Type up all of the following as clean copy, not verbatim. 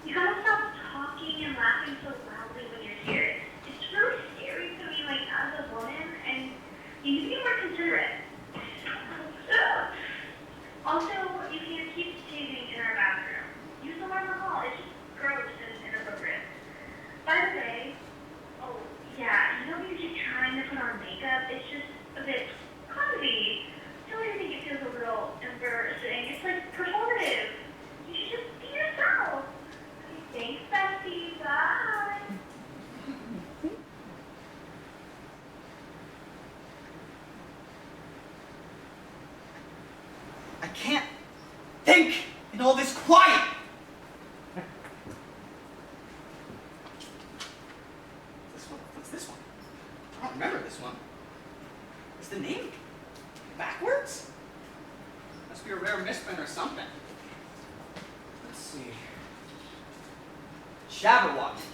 You gotta stop talking and laughing so loudly when you're here. It's really scary to me, like, as a woman, and you need to be more considerate. Also, you can't keep shaving in our bathroom. Use the one in the hall. It's just gross and inappropriate. By the way, oh, yeah, you know when you keep trying to put on makeup, it's just a bit clumsy. Don't you think it feels a little embarrassing? It's like performative. You should just be yourself. Thanks, bestie. Bye. I can't think in all this quiet. What's this one? I don't remember this one. Is the name backwards? Must be a rare misprint or something. Let's see. Jabberwocky.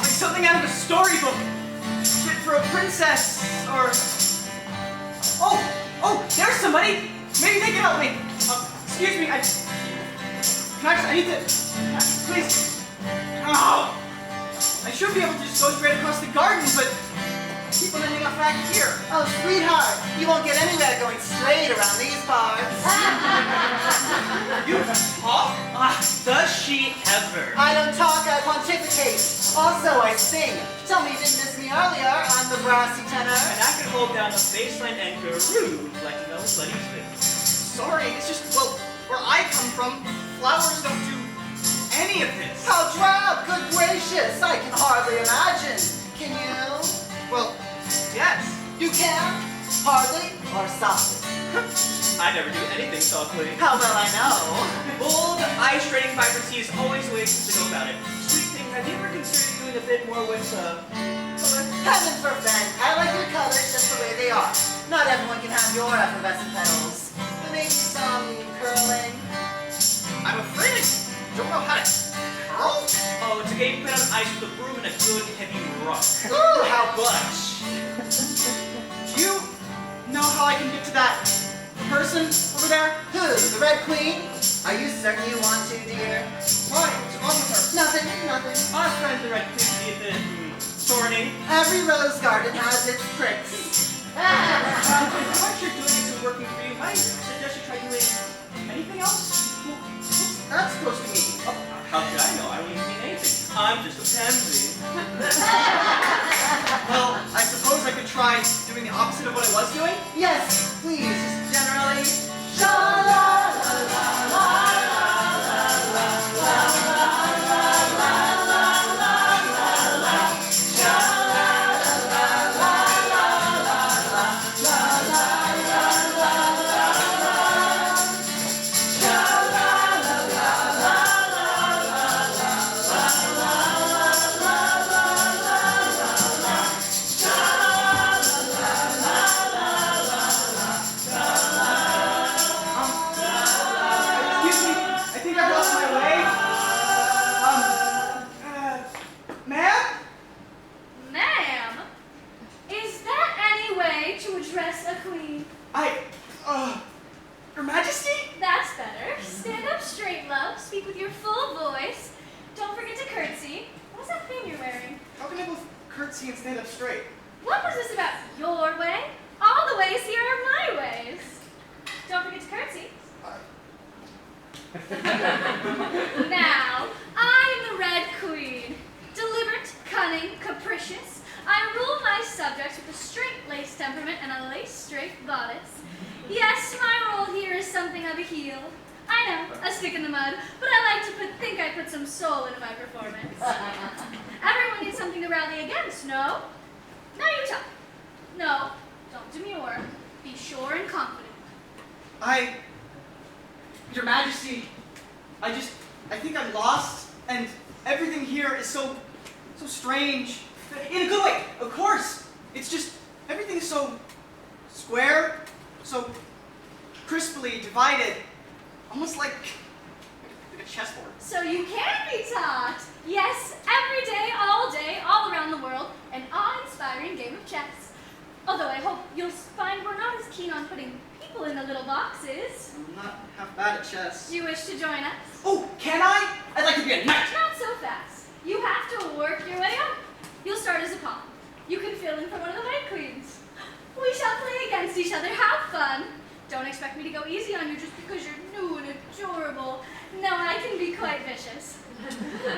Something out of a storybook. Fit for a princess, or... Oh, there's somebody. Maybe they can help me. Excuse me, I need to... Please. Oh! I should be able to just go straight across the garden, but I keep on ending up back here. Oh, sweetheart, you won't get anywhere going straight around these parts. You talk? Does she ever? I don't talk, I pontificate. Also, I sing. Tell me you didn't miss me earlier. I'm the brassy tenor. And I can hold down the baseline and groove like no bloody thing. Sorry, it's just, well, where I come from, flowers don't do any of this. How drab, good gracious, I can hardly imagine. Can you? Well, yes. You can? Hardly or softly? I never do anything softly. How well I know. Bold, eye-straining vibrancy is always the way to go about it. Sweet thing, have you ever considered doing a bit more with, color? Heaven forfend, I like your colors just the way they are. Not everyone can have your effervescent petals. But maybe some curling. I'm afraid I don't know how to curl. Oh, it's a game put on ice with a broom and a good heavy rock. Ooh, how blush. Do you know how I can get to that person over there? Who, the Red Queen? Are you certain you want to, dear? Why? What's wrong with her? Nothing. Our friend the Red Queen be a bit thorny. Every rose garden has its pricks. What you're doing isn't working for you. I suggest you try doing anything else. What's that supposed to mean? Oh, how should I know? I don't even mean anything. I'm just a pansy. Well, I suppose I could try doing the opposite of what I was doing. Yes, please, just generally. Sha-la-la-la-la. La your full voice. Don't forget to curtsy. What's that thing you're wearing? How can I both curtsy and stand up straight? What was this about your way? All the ways here are my ways. Don't forget to curtsy. Now, I am the Red Queen. Deliberate, cunning, capricious. I rule my subjects with a straight-laced temperament and a lace-straight bodice. Yes, my role here is something of a heel. I know, a stick in the mud, but I like to think I put some soul into my performance. Everyone needs something to rally against, no? Now you talk. No, don't demur. Be sure and confident. Your Majesty, I think I'm lost, and everything here is so strange. In a good way, of course. It's just, everything is so square, so crisply divided, almost like a chessboard. So you can be taught. Yes, every day, all around the world, an awe-inspiring game of chess. Although I hope you'll find we're not as keen on putting people in the little boxes. I'm not half bad at chess. Do you wish to join us? Oh, can I? I'd like to be a knight. Not so fast. You have to work your way up. You'll start as a pawn. You can fill in for one of the White Queens. We shall play against each other. Have fun. Don't expect me to go easy on you just because you're new and adorable. No, I can be quite vicious.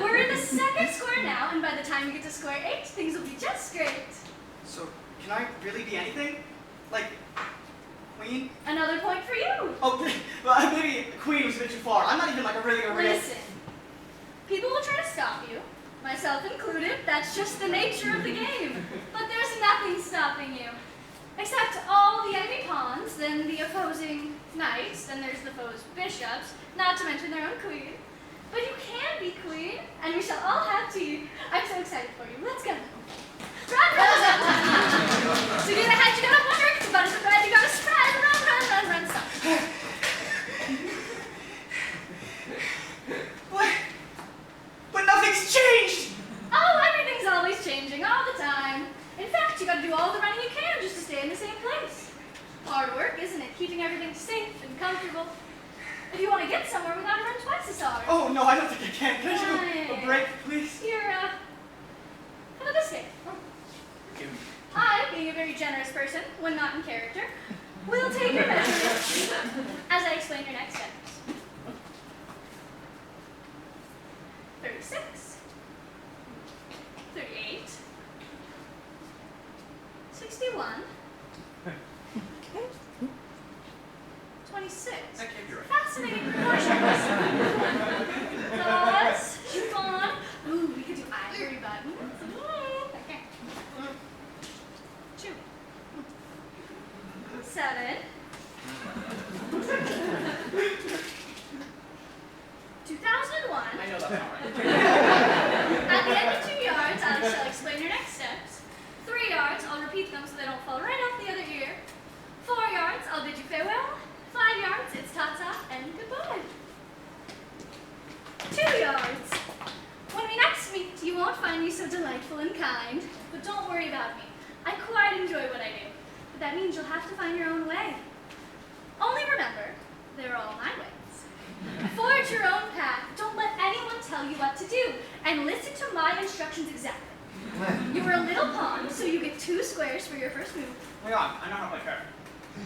We're in the second square now, and by the time we get to square 8, things will be just great. So, can I really be anything? Like, queen? Another point for you. Oh, well, maybe queen was a bit too far. I'm not even like a real... Listen, people will try to stop you, myself included. That's just the nature of the game. But there's nothing stopping you. Except all the enemy pawns, then the opposing knights, then there's the foe's bishops, not to mention their own queen. But you can be queen, and we shall all have tea. I'm so excited for you. Let's go. Run, run, run. To get ahead, you gotta work. To butter the bread, you gotta spread. Run, run, run, run. Stop. What? But nothing's changed! Oh, everything's always changing, all the time. In fact, you gotta do all the running you can just to stay in the same place. Hard work, isn't it? Keeping everything safe and comfortable. If you want to get somewhere, we gotta run twice as hard. Oh, no, I don't think I can. Can I take a break, please? Here, how about this game? I, being a very generous person, when not in character, will take your measurements as I explain your next steps. 36, 38, 61, 26. That can't be right. Fascinating proportions. Pause, chiffon. Ooh, we could do ivory buttons. Okay. 2, 7, 2001. I know that's not right. At the end of 2 yards, I shall explain your next steps. 3 yards, I'll repeat them so they don't fall right off the other ear. 4 yards, I'll bid you farewell. 5 yards, it's ta-ta and goodbye. 2 yards. When we next meet, you won't find me so delightful and kind. But don't worry about me. I quite enjoy what I do. But that means you'll have to find your own way. Only remember, they're all my ways. Forge your own path. Don't let anyone tell you what to do. And listen to my instructions exactly. You were a little pawn, so you get 2 squares for your first move. Hang on, I know how to play fair.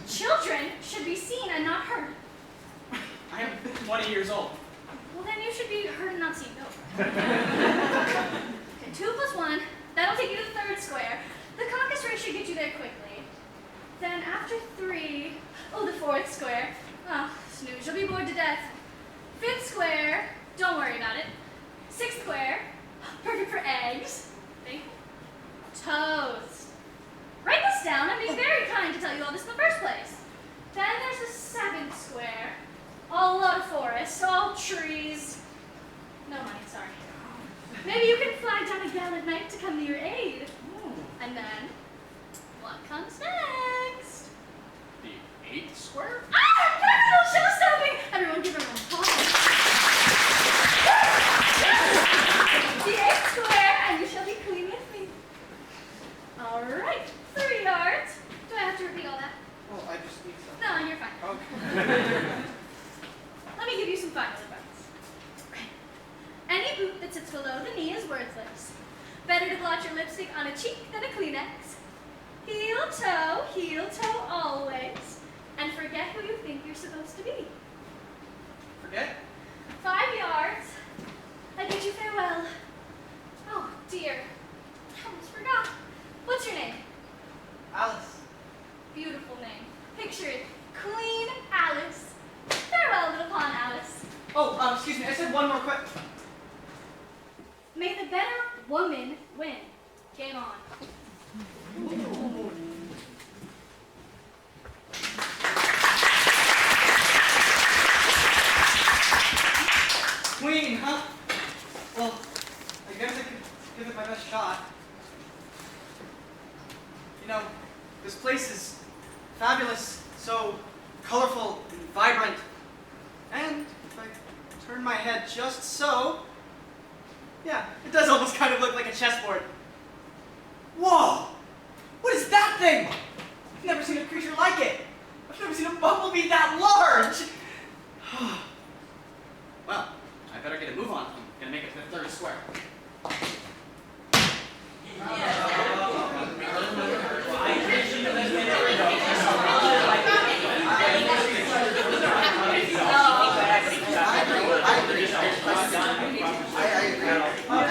Children should be seen and not heard. I am 20 years old. Well, then you should be heard and not seen. Go. Okay, 2 plus 1. That'll take you to the 3rd square. The caucus race should get you there quickly. Then after 3, oh, the 4th square. Oh, snooze, you'll be bored to death. 5th square, don't worry about it. 6th square, perfect for eggs. Think. Toast. Write this down. I'm being very kind to tell you all this in the first place. Then there's the 7th square. A lot of forests, all trees. No money, sorry. Maybe you can flag down a gallant knight to come to your aid. And then, what comes next? The 8th square? Ah! Incredible! Show-stopping! Everyone give her an applause. The 8th square, and you shall be queen with me. All right, 3 yards. Do I have to repeat all that? Oh, I just need some. No, you're fine. Okay. Let me give you some final advice. supposed to be. Forget? 5 yards. I bid you farewell. Oh, dear. I almost forgot. What's your name? Alice. Beautiful name. Picture it. Queen Alice. Farewell, little pawn Alice. Oh, excuse me. I said one more question. May the better woman win. Game on. Queen, huh? Well, I guess I could give it my best shot. You know, this place is fabulous, so colorful and vibrant. And if I turn my head just so, yeah, it does almost kind of look like a chessboard. Whoa! What is that thing? I've never seen a creature like it. I've never seen a bumblebee that large. Well, I better get a move on. I'm gonna make it to the third square.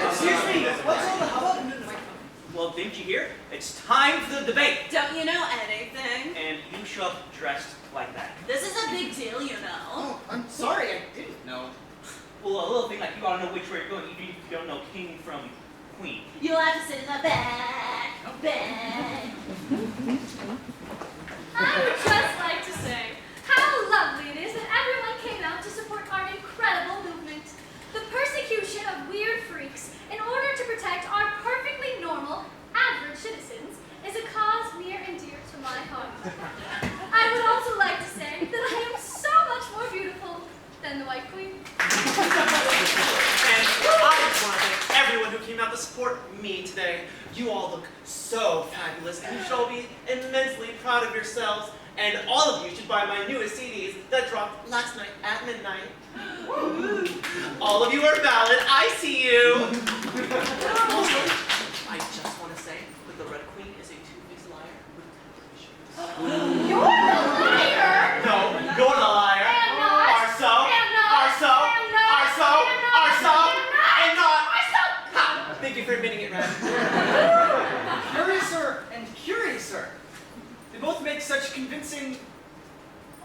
Excuse me, what's all the hubbub? Well, didn't you hear? It's time for the debate. Don't you know anything? And you show up dressed like that. This is a big deal, you know. Oh, I'm sorry, I didn't know. Well, a little thing like you ought to know which way you're going, even if you don't know king from queen. You'll have to sit in the back. I would just like to say how lovely it is that everyone came out to support our incredible movement. The persecution of weird freaks in order to protect our perfectly normal, average citizens is a cause near and dear to my heart. I would also like to say that I am so much more beautiful than the White Queen. And I just want to thank everyone who came out to support me today. You all look so fabulous, and you should all be immensely proud of yourselves. And all of you should buy my newest CDs that dropped last night at midnight. All of you are valid. I see you. Also, I just want to say that the Red Queen is a two-faced liar with temper issues. You're the liar! No, you're the liar. I am not. Are so. I am not. Are so. I am not. Are so. I am not. Are so. I am not. And not. I so. Ha! Thank you for admitting it, Red. Curiouser and curiouser. They both make such convincing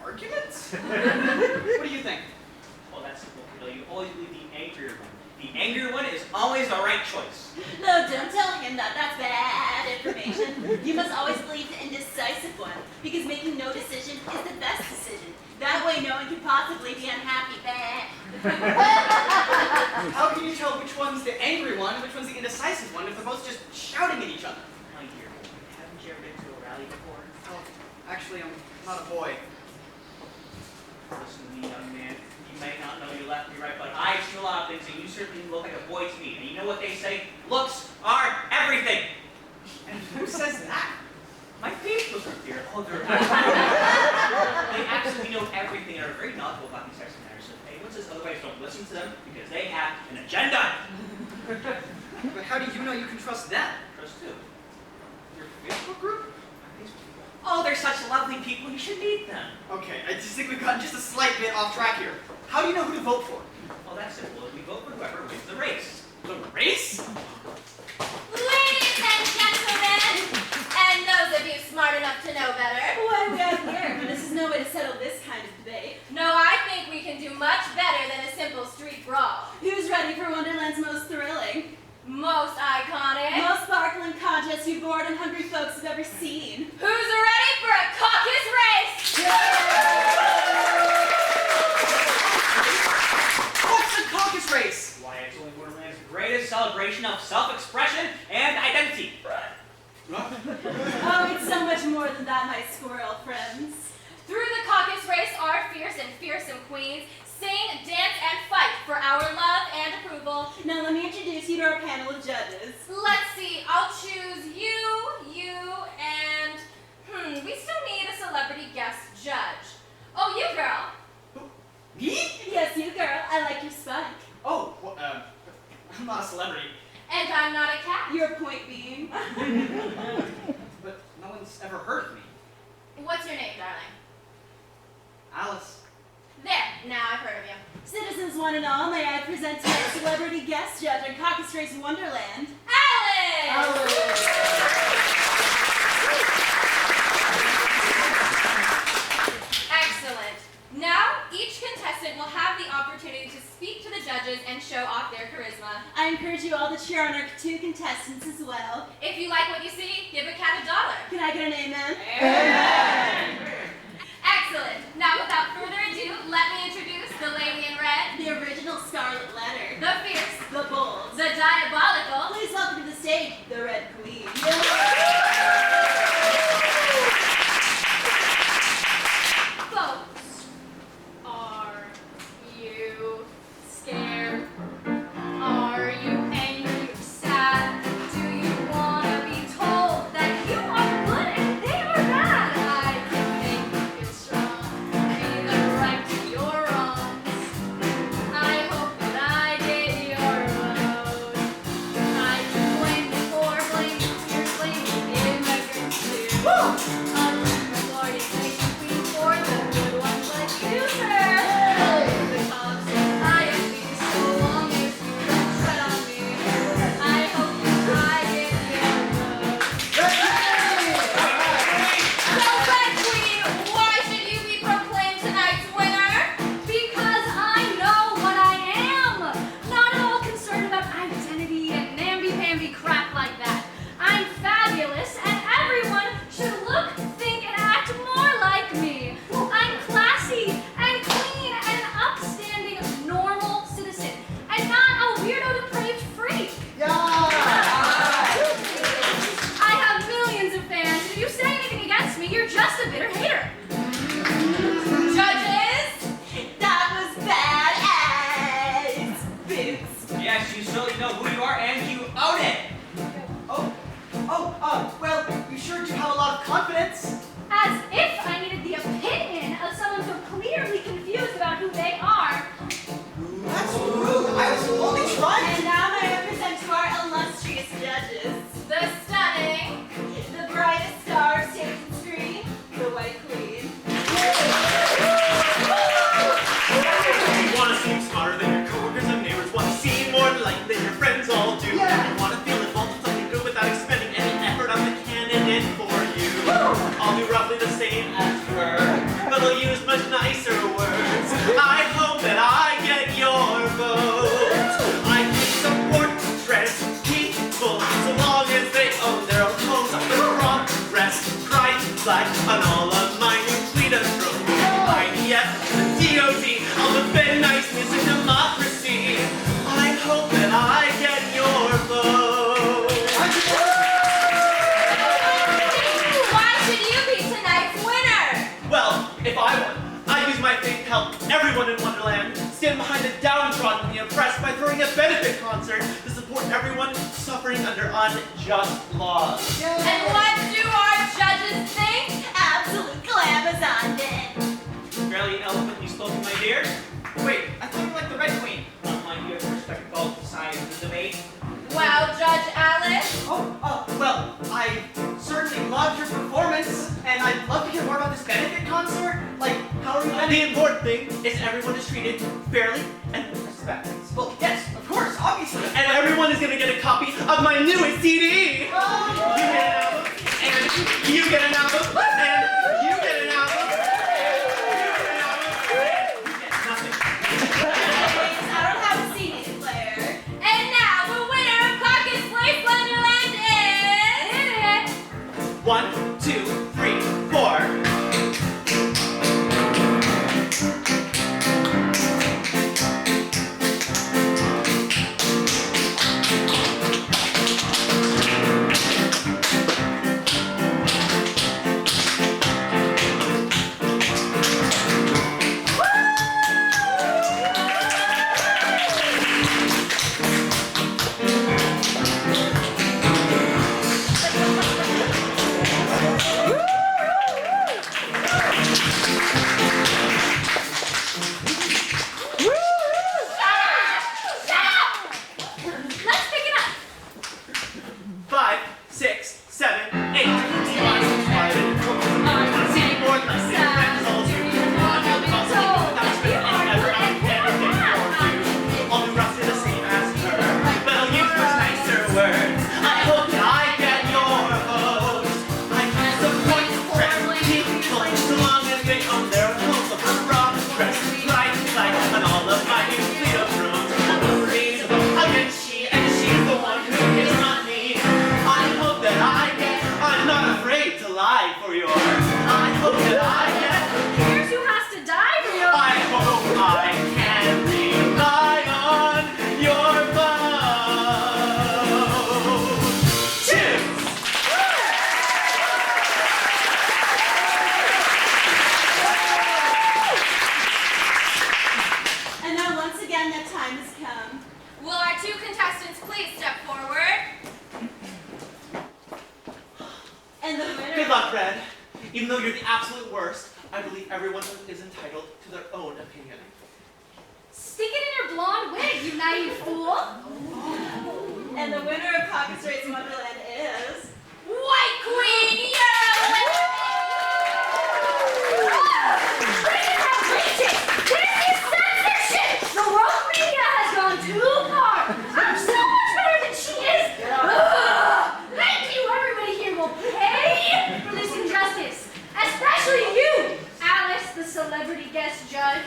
arguments. What do you think? Well, that's simple. You always believe the angrier one. The angrier one is always the right choice. No, don't tell him that. That's bad information. You must always believe the indecisive one, because making no decision is the best decision. That way no one can possibly be unhappy. How can you tell which one's the angry one and which one's the indecisive one if they're both just shouting at each other? My dear boy, haven't you ever been to a rally before? Oh, actually, I'm not a boy. Listen to me, young man. You may not know your left and your right, but I've seen a lot of things, and you certainly look like a boy to me. And you know what they say? Looks are everything. And who says that? My Facebook group here. Oh, they're they absolutely know everything and are very knowledgeable about these types of matters. So if anyone says otherwise, don't listen to them because they have an agenda. But how do you know you can trust them? Trust who? Your Facebook group? Oh, they're such lovely people. You should meet them. Okay, I just think we've gotten just a slight bit off track here. How do you know who to vote for? Well, that's simple. We vote for whoever wins the race. The race? Ladies and gentlemen, and those of you smart enough to know better. What do we have here? This is no way to settle this kind of debate. No, I think we can do much better than a simple street brawl. Who's ready for Wonderland's most thrilling, Most iconic. most sparkling contest you bored and hungry folks have ever seen? Who's ready for a caucus race? What's a caucus race? Why, it's only Wonderland's greatest celebration of self-expression and identity. Oh, it's so much more than that, my squirrel friends. Through the caucus race, our fierce and fearsome queens sing, dance, and fight for our love and approval. Now let me introduce you to our panel of judges. Let's see, I'll choose you, and we still need a celebrity guest judge. Oh, you girl. Me? Yes, you girl. I like your spike. Oh, well, I'm not a celebrity. And I'm not a cat. Your point being. But no one's ever heard of me. Highnesses, one and all, may I present tonight's celebrity guest judge on Caucus Race Wonderland, Alice! Excellent. Now, each contestant will have the opportunity to speak to the judges and show off their charisma. I encourage you all to cheer on our two contestants as well. If you like what you see, give a cat $1. Can I get an amen? Amen. Excellent. Now, without further ado, let me introduce the lady in red, The original Scarlet Letter, the fierce, the bold. the diabolical. Please welcome to the stage, the Red Queen. Folks, are you scared? Are you angry or sad? Do you want to be told that you are good and they are bad? I can make you feel strong, be the right to your wrongs. I hope that I get your vote. I can blame you for blame you, you're blaming immigrants too. Unemployed queen for the good ones like you, sir. The cops and IFB, so long as you don't tread on me. I hope that I get your vote. So, Red Queen, why should you be proclaimed tonight's winner? Because I know what I am. Not at all concerned about identity and namby-pamby crap like that. I'm fabulous, and everyone should look, think, and act more like me. I'm classy and clean and an upstanding, normal citizen, and not a weirdo depraved freak. I have millions of fans, and if you say anything against me, you're just a bitter hater. Judges, That was badass. Boots. Yes, you certainly know who you are and you own it. Well, you sure do have a lot of confidence. As if I needed the opinion of someone so clearly confused about who they are. That's rude. I was only trying And to... now may I present to our illustrious judges, the stunning, the brightest star of stage and screen, the White Queen. You want to seem smarter than your coworkers and neighbors, want to seem more enlightened than your friends all do. Yeah. You want to feel involved in something good without expending any effort. I'm the candidate for you. I'll do roughly the same as her, but I'll use much nicer words. I hope that I get your vote. I can support trans people so long as they own their own homes. I'm the progress, pride flag on all of my new Tweeter throws. IDF, DOD, I'll defend niceness and democracy. I hope that I get your vote. why should you be tonight's winner? Well, if I won, I'd use my faith to help everyone in Wonderland, stand behind the downtrodden and the oppressed by throwing a benefit concert to support everyone suffering under unjust laws. And what do our judges think? Absolute glamazon then. Fairly eloquently spoken, my dear. Wait, I thought you were like the Red Queen. Mind you have respect for both sides of the debate. Well, Judge Alice, Well, I certainly loved your performance, and I'd love to hear more about this benefit concert. Like, how are you The important thing is everyone is treated fairly and with respect. Well, yes, of course, obviously. And everyone is gonna get a copy of my newest CD! You get an album, and you get an album, and you get an album, and you get an album, and you get nothing. Anyways, I don't have a CD player. and now the winner of Caucus Race Wonderland is... 1, 2, 3, 4. their own opinion. Stick it in your blonde wig, you naive fool. And the winner of Caucus Race Wonderland is... White Queen, yo! Reaching out, reaching! This is censorship! The world media has gone too far! I'm so much better than she is! Ugh! Thank you, everybody here will pay for this injustice! Especially you, Alice, the celebrity guest judge.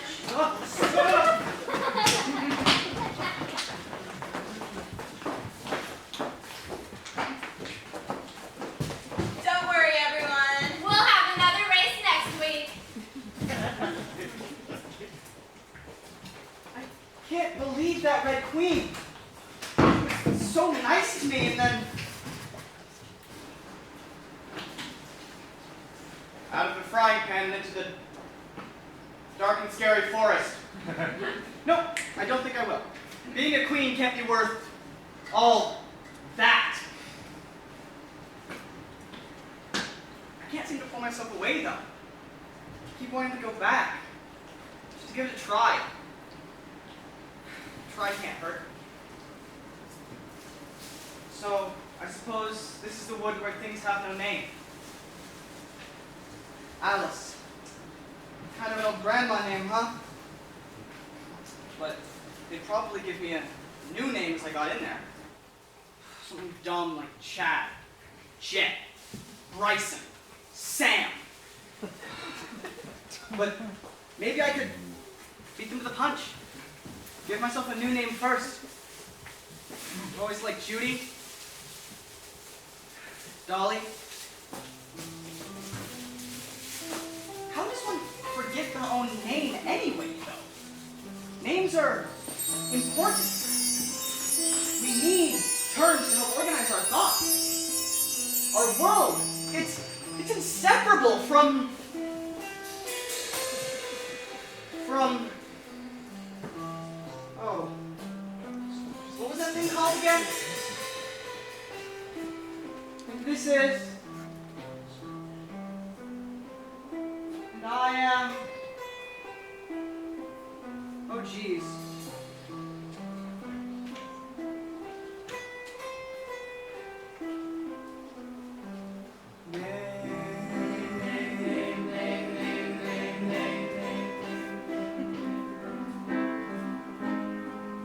Don't worry, everyone. We'll have another race next week. I can't believe that Red Queen. She was so nice to me, and then out of the frying pan and into the dark and scary forest. No, I don't think I will. Being a queen can't be worth all that. I can't seem to pull myself away, though. I keep wanting to go back, just to give it a try. Try can't hurt. So, I suppose this is the wood where things have no name. Alice. Kind of an old grandma name, huh? But they'd probably give me a new name as I got in there. Something dumb like Chad, Jet, Bryson, Sam. But maybe I could beat them to the punch. Give myself a new name first. I've always liked Judy, Dolly. How does one forget their own name anyway, though? Names are important. We need terms to help organize our thoughts. Our world, it's inseparable from... Oh. What was that thing called again? And this is... And I am... Oh, geez.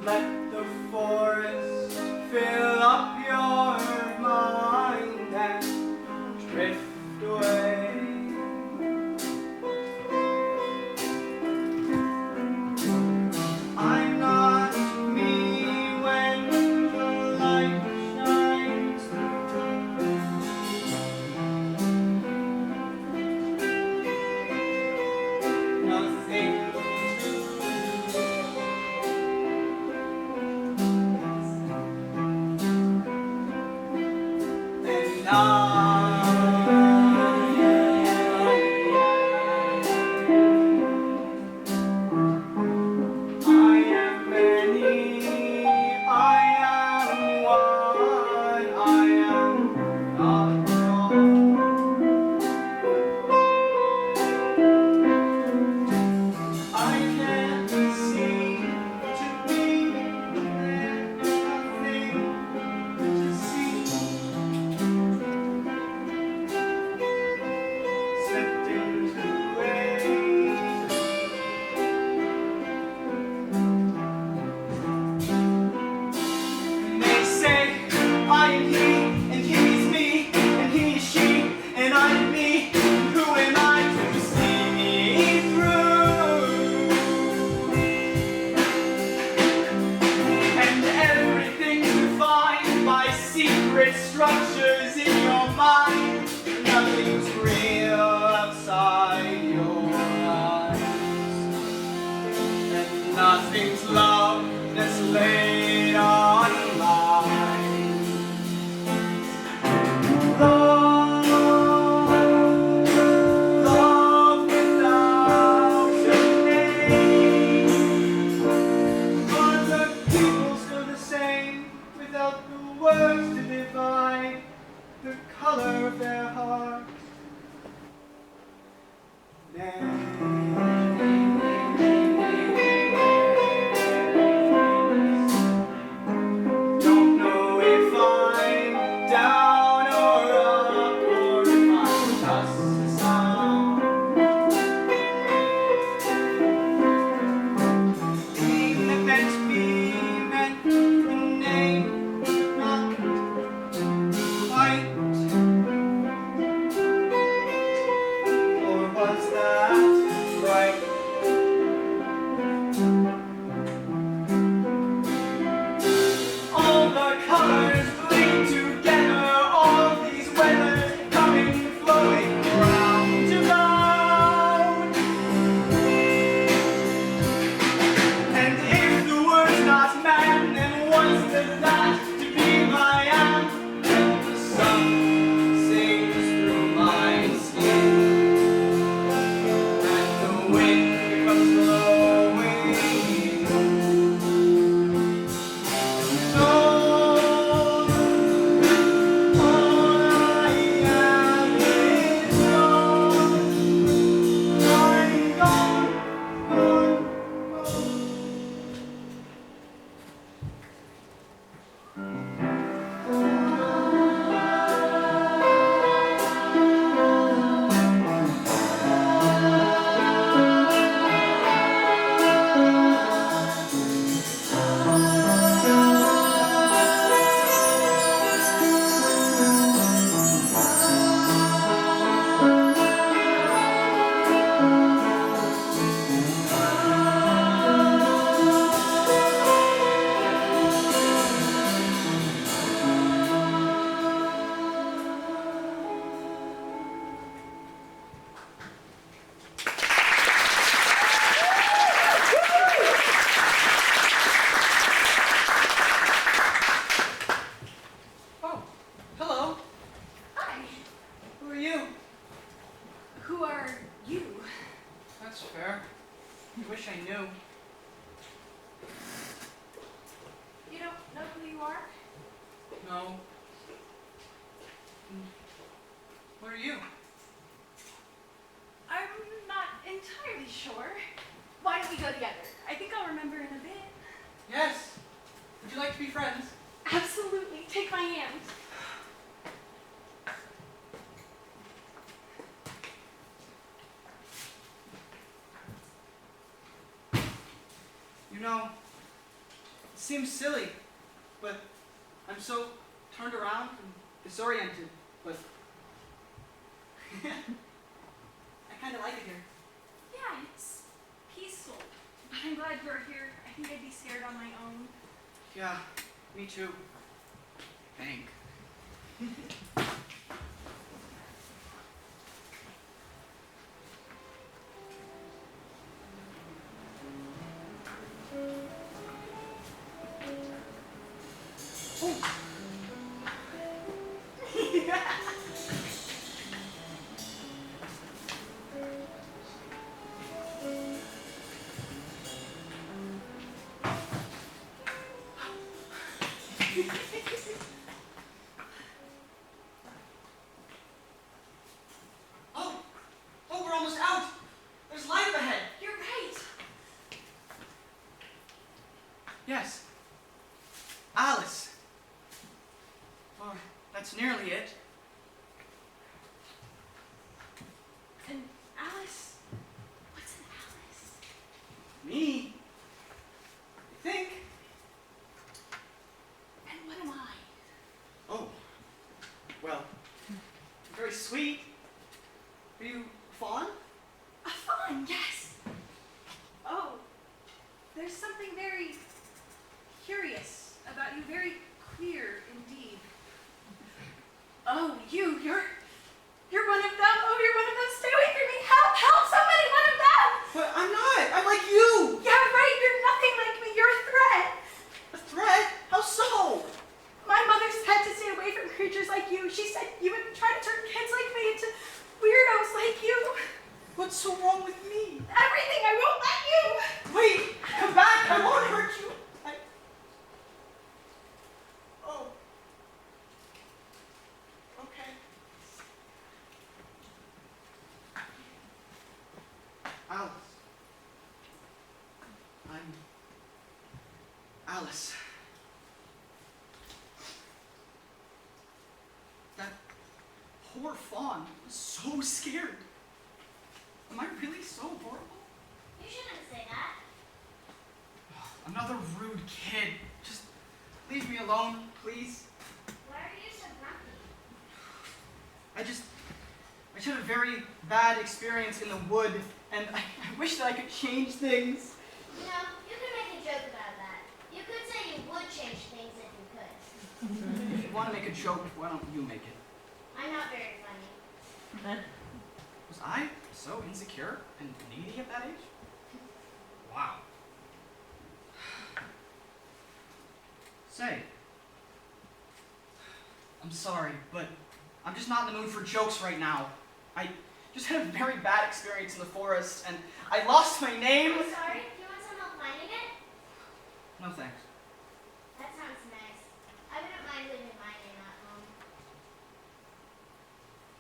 Let the forest fill up your mind and drift away. I'm not me when the light shines through. Nothing to and I am many, I am one, I am not alone. I can't seem to be nothing to see. Slipped into waves. They say I am he, and he is me, and he is she, and I am me. Who am I to see me through? And everything's defined by secret structures in your mind. Nothing's real outside your eyes. And nothing's love that's laid on mine. Love, love without a name. Are the people still the same without the words to divide the color of their hearts? Name. knew. You don't know who you are? No. What are you? I'm not entirely sure. Why don't we go together? I think I'll remember in a bit. Yes. Would you like to be friends? Absolutely. Take my hand. You know, it seems silly, but I'm so turned around and disoriented, but I kind of like it here. Yeah, it's peaceful. But I'm glad you're here. I think I'd be scared on my own. Yeah, me too. Thank. Oh, we're almost out. There's light up ahead. You're right. Yes. Alice. Oh, that's nearly it. And Alice? What's an Alice? Me? I think. And what am I? Oh. Well, you're very sweet. Are you Fawn? A fawn, yes. Oh, there's something very curious about you, very queer indeed. Oh, you're one of them. Oh, you're one of them. Stay away from me. Help, help, somebody, one of them. But I'm not. I'm like you. Yeah, right, you're nothing like me. You're a threat. A threat? How so? My mother said to stay away from creatures like you. She said you would try to turn kids like me into weirdos like you. What's so wrong with me? Everything, I won't let you. Wait, come back. I won't hurt you. Oh. Okay. Alice. I'm Alice. That poor fawn was so scared. Am I really so horrible? You shouldn't say that. Another rude kid. Just leave me alone, please. Why are you so grumpy? I just had a very bad experience in the wood, and I wish that I could change things. You know, you could make a joke about that. You could say you would change things if you could. If you want to make a joke, why don't you make it? I'm not very funny. Was I so insecure and needy at that age? Wow. Say, I'm sorry, but I'm just not in the mood for jokes right now. I just had a very bad experience in the forest, and I lost my name. I'm sorry. Do you want some help finding it? No thanks. That sounds nice. I wouldn't mind leaving my name at home.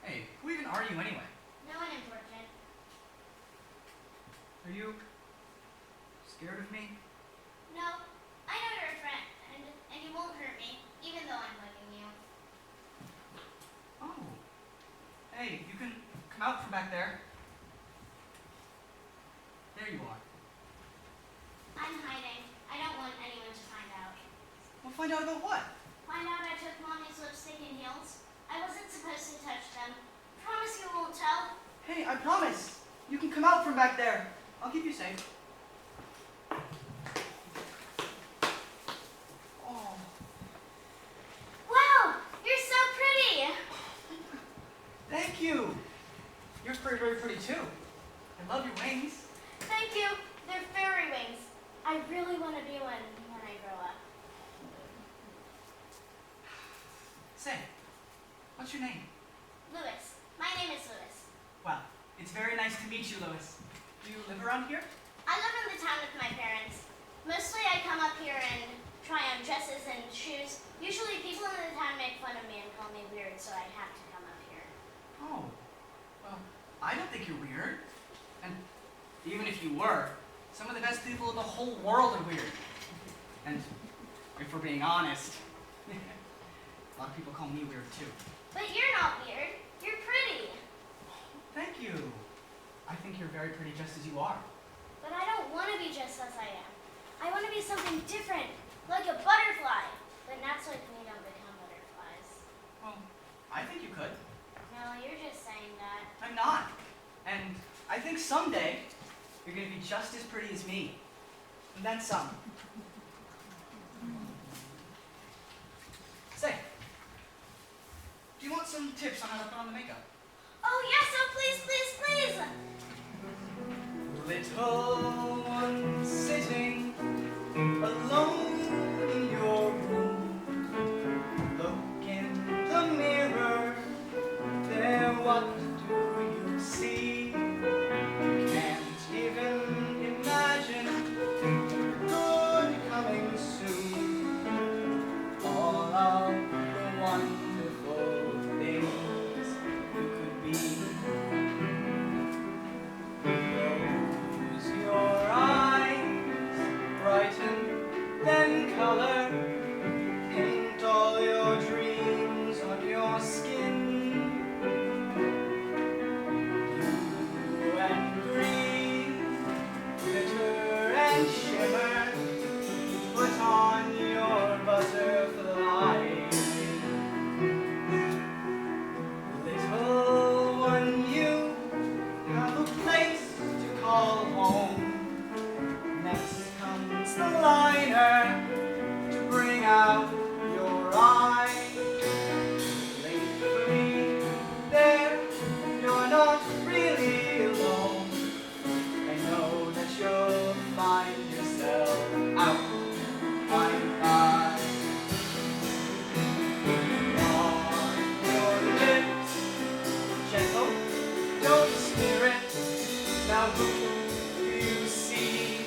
Hey, who even are you anyway? No one important. Are you scared of me? No, I know you're a friend, and you won't hurt me, even though I'm bugging you. Oh. Hey, you can come out from back there. There you are. I'm hiding. I don't want anyone to find out. We'll find out about what? Find out I took Mommy's lipstick and heels? I wasn't supposed to touch them. Promise you won't tell? Hey, I promise. You can come out from back there. I'll keep you safe. Oh. Wow! You're so pretty! Thank you. You're very, very pretty too. I love your wings. Thank you. They're fairy wings. I really want to be one when I grow up. Say, what's your name? Louis. My name is Louis. Well, it's very nice to meet you, Louis. Do you live around here? I live in come to town with my parents. Mostly I come up here and try on dresses and shoes. Usually people in the town make fun of me and call me weird, so I have to come up here. Oh, well, I don't think you're weird. And even if you were, some of the best people in the whole world are weird. And if we're being honest, a lot of people call me weird too. But you're not weird. You're pretty. Thank you. I think you're very pretty just as you are. But I don't want to be just as I am. I want to be something different, like a butterfly. But gnats like me don't become butterflies. Well, I think you could. No, you're just saying that. I'm not. And I think someday you're going to be just as pretty as me. And then some. Say, do you want some tips on how to put on the makeup? Oh, yes, oh, please, please, please. Little one sitting alone in your room. Look in the mirror. There, what do you see? Can't even imagine good coming soon. All of the wonderful things you could be. Close your eyes, brighten, then color. Paint all your dreams on your skin. Blue and green, glitter and shimmer. Put on your butterfly wings. Little one, you have a place to call home. Next comes the liner to bring out your eye. Lately, there, you're not really alone. I know that you'll find yourself out by and by. On your lips, gentle, don't smear it. Now who do you see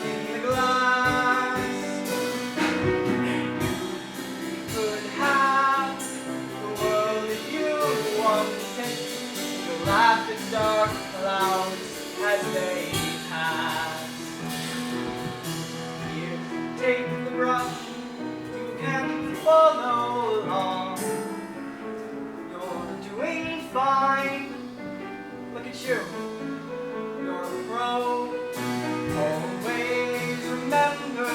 in the glass? You could have the world if you wanted. You'll laugh at dark clouds as they pass. Here, take the brush, you can follow along. You're doing fine. Look at you, you're a pro. Always remember,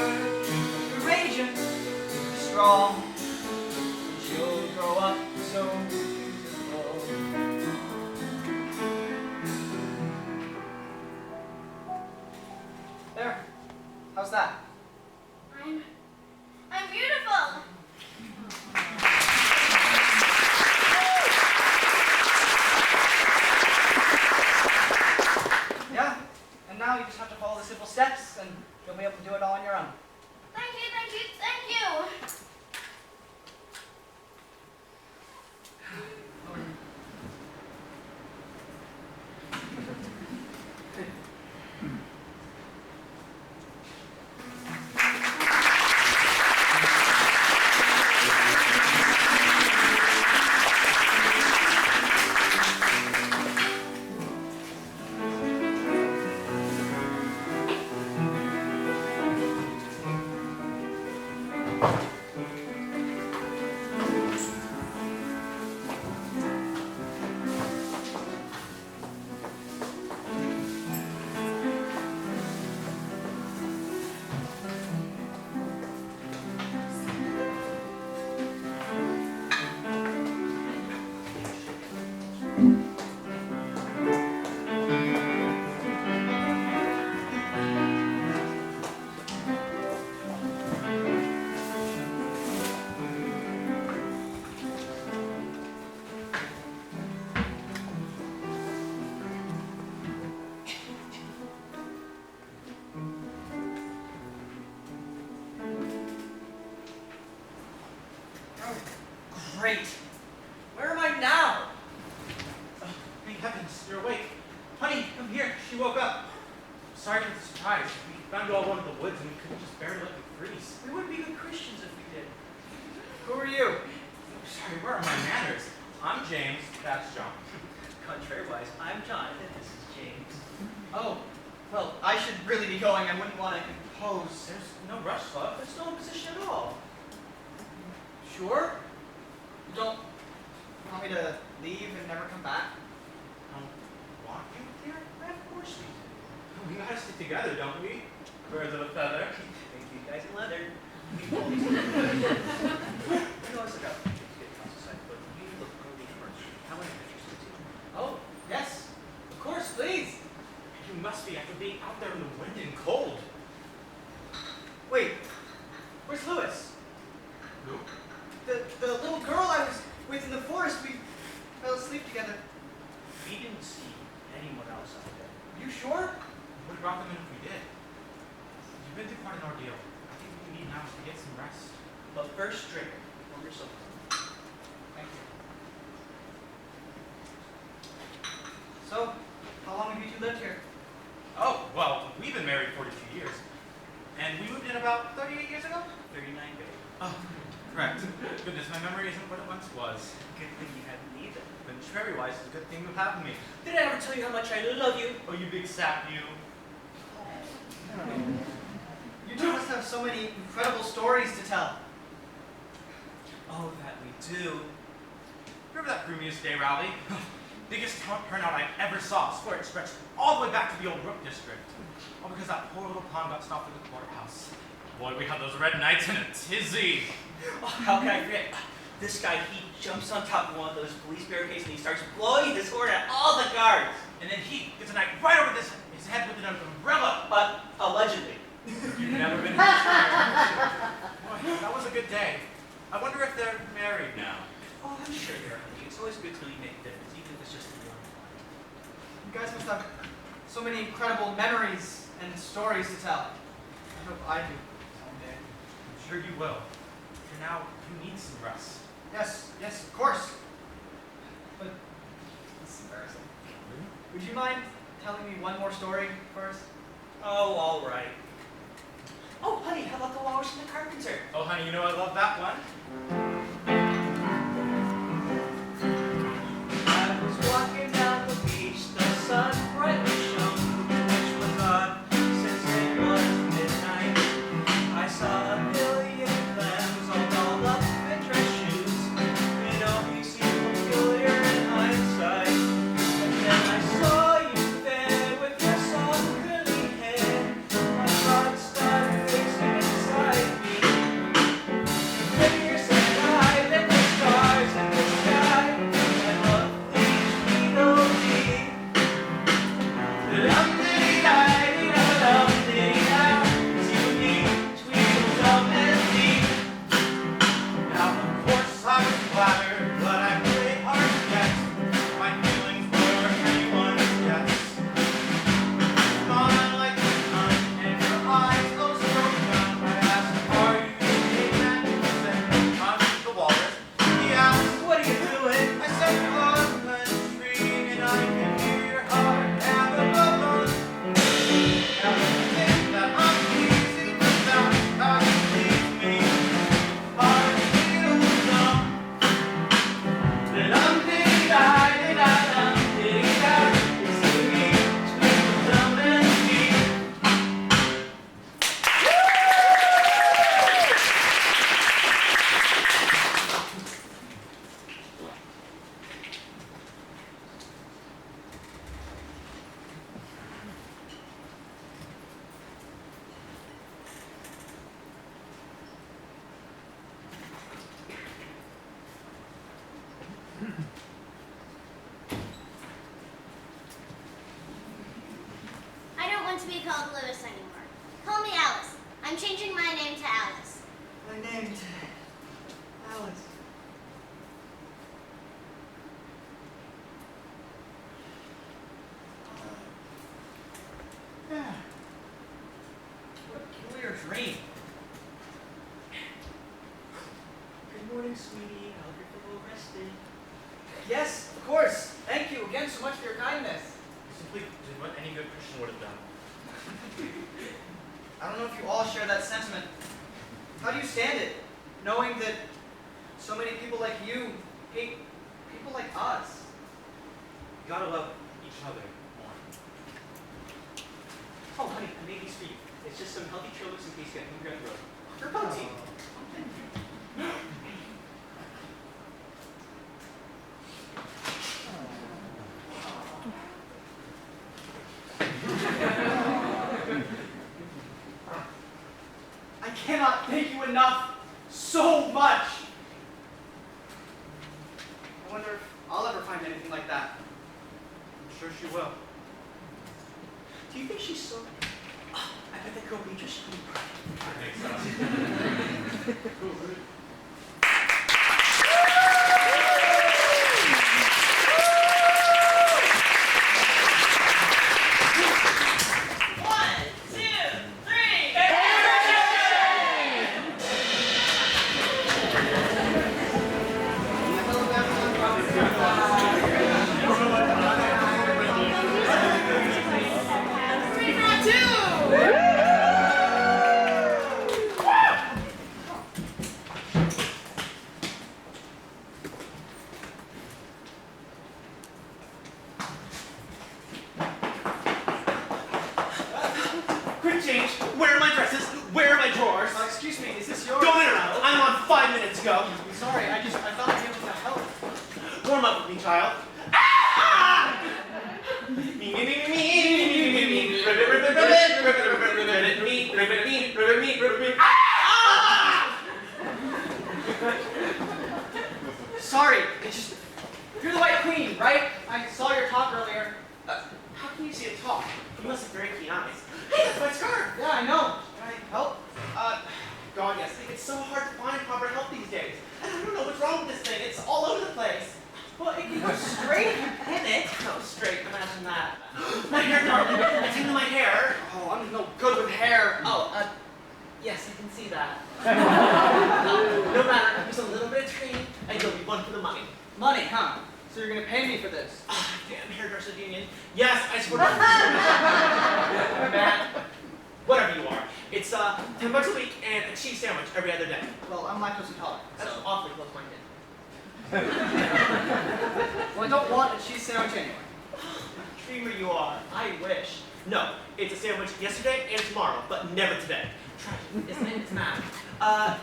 courageous, strong. You'll grow up so beautiful. There, how's that? I'm beautiful. Yeah, and now you just have to follow the simple steps and you'll be able to do it all on your own. Thank you, thank you, thank you. Great. Where am I now? Thank heavens, you're awake. Honey, come here. She woke up. Sorry for the surprise. you all went to the woods and we couldn't just bear to let you freeze. We wouldn't be good Christians if we did. Who are you? Sorry, where are my manners? I'm James, that's John. Contrary-wise, I'm Jonathan, this is James. Oh, well, I should really be going. I wouldn't want to impose. There's no rush, love. There's no opposition at all. Sure? You don't want me to leave and never come back? Want you, dear? Of course we do. We gotta stick together, don't we? Birds of a feather. Thank you guys in leather. You know, it's like a good outside, but you look really harsh. How many pictures do you? Oh, yes. Of course, please. You must be after being out there in the wind and cold. Wait, where's Lewis? Who? The little girl I was with in the forest. We fell asleep together. We didn't see anyone else out there. You sure? Would have brought them in if we did. You've been through quite an ordeal. I think what you need now is to get some rest. But first, drink. Pour yourself. Thank you. So, how long have you two lived here? Oh, well, we've been married 42 years. And we moved in about 38 years ago? 39, babe. Oh, correct. Goodness, my memory isn't what it once was. Good thing you had me then. Contrary-wise, it's a good thing you have me. Did I ever tell you how much I love you? Oh, you big sap, you. You two must have so many incredible stories to tell. Oh, that we do. Remember that previous day rally? Biggest turnout I ever saw. I swear it stretched all the way back to the old Brook District. All because that poor little pond got stopped at the courthouse. Boy, we had those red knights in a tizzy. Oh, how can I forget? This guy, he jumps on top of one of those police barricades and he starts blowing his horn at all the guards. And then he gets a knife right over his head with an umbrella. But allegedly. You've never been in this Boy, that was a good day. I wonder if they're married now. Oh, I'm sure they're happy. It's always good to make difference, even if it's just a young one. You guys must have so many incredible memories and stories to tell. I hope I do someday. I'm sure you will. For now, you need some rest. Yes, yes, of course. But this is embarrassing. Would you mind telling me one more story first? Oh, all right. Oh, honey, how about the Walrus and the Carpenter? Oh, honey, you know I love that one. I was walking down the beach, the sun brightly shone, which was odd, since it was midnight. I saw a million clams all dolled up in dress shoes. You know, you seem peculiar in hindsight. And then I saw you there with your soft curly hair. My heart started racing inside me. Maybe you're so high than the stars in the sky. I love these melody. Dum-dee-di-di-da-dum-dee-da. It's you and me, between dumb and deep. Now, of course, I was flattered, but I played hard to get. My feelings were anyone's guess. Smile like the sun, and your eyes oh so young. I asked, are you the man who said, I'm the walrus? He asked, What are you doing? I said, I'm country, and I can hear your heart have a bubble. Now you think that I'm easy, but that's how you leave me. Heart feels numb. Dum-dee-di-di-da-dum-dee-da. It's you and me, between dumb and deep. I don't want to be called Lewis anymore. Call me Alice. I'm changing my name to Alice. My name's Alice. Yeah. What a peculiar dream. Good morning, sweetie. I hope you're feeling well rested. Yes, of course. Thank you again so much for your kindness. You simply did what any good Christian would have done. I don't know if you all share that sentiment. How do you stand it, knowing that so many people like you hate people like us? You gotta love each other more. Oh, honey, I made these for you. It's just some healthy trailers in case you get hungry on the road. Your protein. I cannot thank you enough so much. I wonder if I'll ever find anything like that. I'm sure she will. Do you think she's so... Oh, I bet that girl Beatrice should be proud. I think so. Quick change. Where are my dresses? Where are my drawers? Excuse me, is this yours? Don't interrupt. I'm on 5 minutes ago. I'm sorry, I thought I'd be able to help. Warm up with me, child. Ah! Me, me, me, me, me, me, me, me, ribbit, ribbit, ribbit, ribbit, ribbit, ribbit, me, ribbit, me, ribbit, me, ribbit, me. Ah! Sorry, it's just... You're the White Queen, right? I saw your talk earlier. How can you see a talk? You must have very keen eyes. Hey, that's my scarf. Yeah, I know. Can I help? God, yes. It's so hard to find proper help these days. And I don't know what's wrong with this thing. It's all over the place. Well, it can go straight if you pin it. No, straight. Imagine that. My hair, darling. I tingle my hair. Oh, I'm no good with hair. Oh, yes, I can see that. No matter. Just a little bit of training, and you'll be one for the money. Money, huh? So you're gonna pay me for this? Ah, damn hairdresser union. Yes, I support you. Matt, whatever you are. It's $10 a week and a cheese sandwich every other day. Well, I'm lactose intolerant. That's awfully close-minded. Well, I don't want a cheese sandwich anyway. Dreamer you are. I wish. No, it's a sandwich yesterday and tomorrow, but never today. Tragic, isn't it? It's not.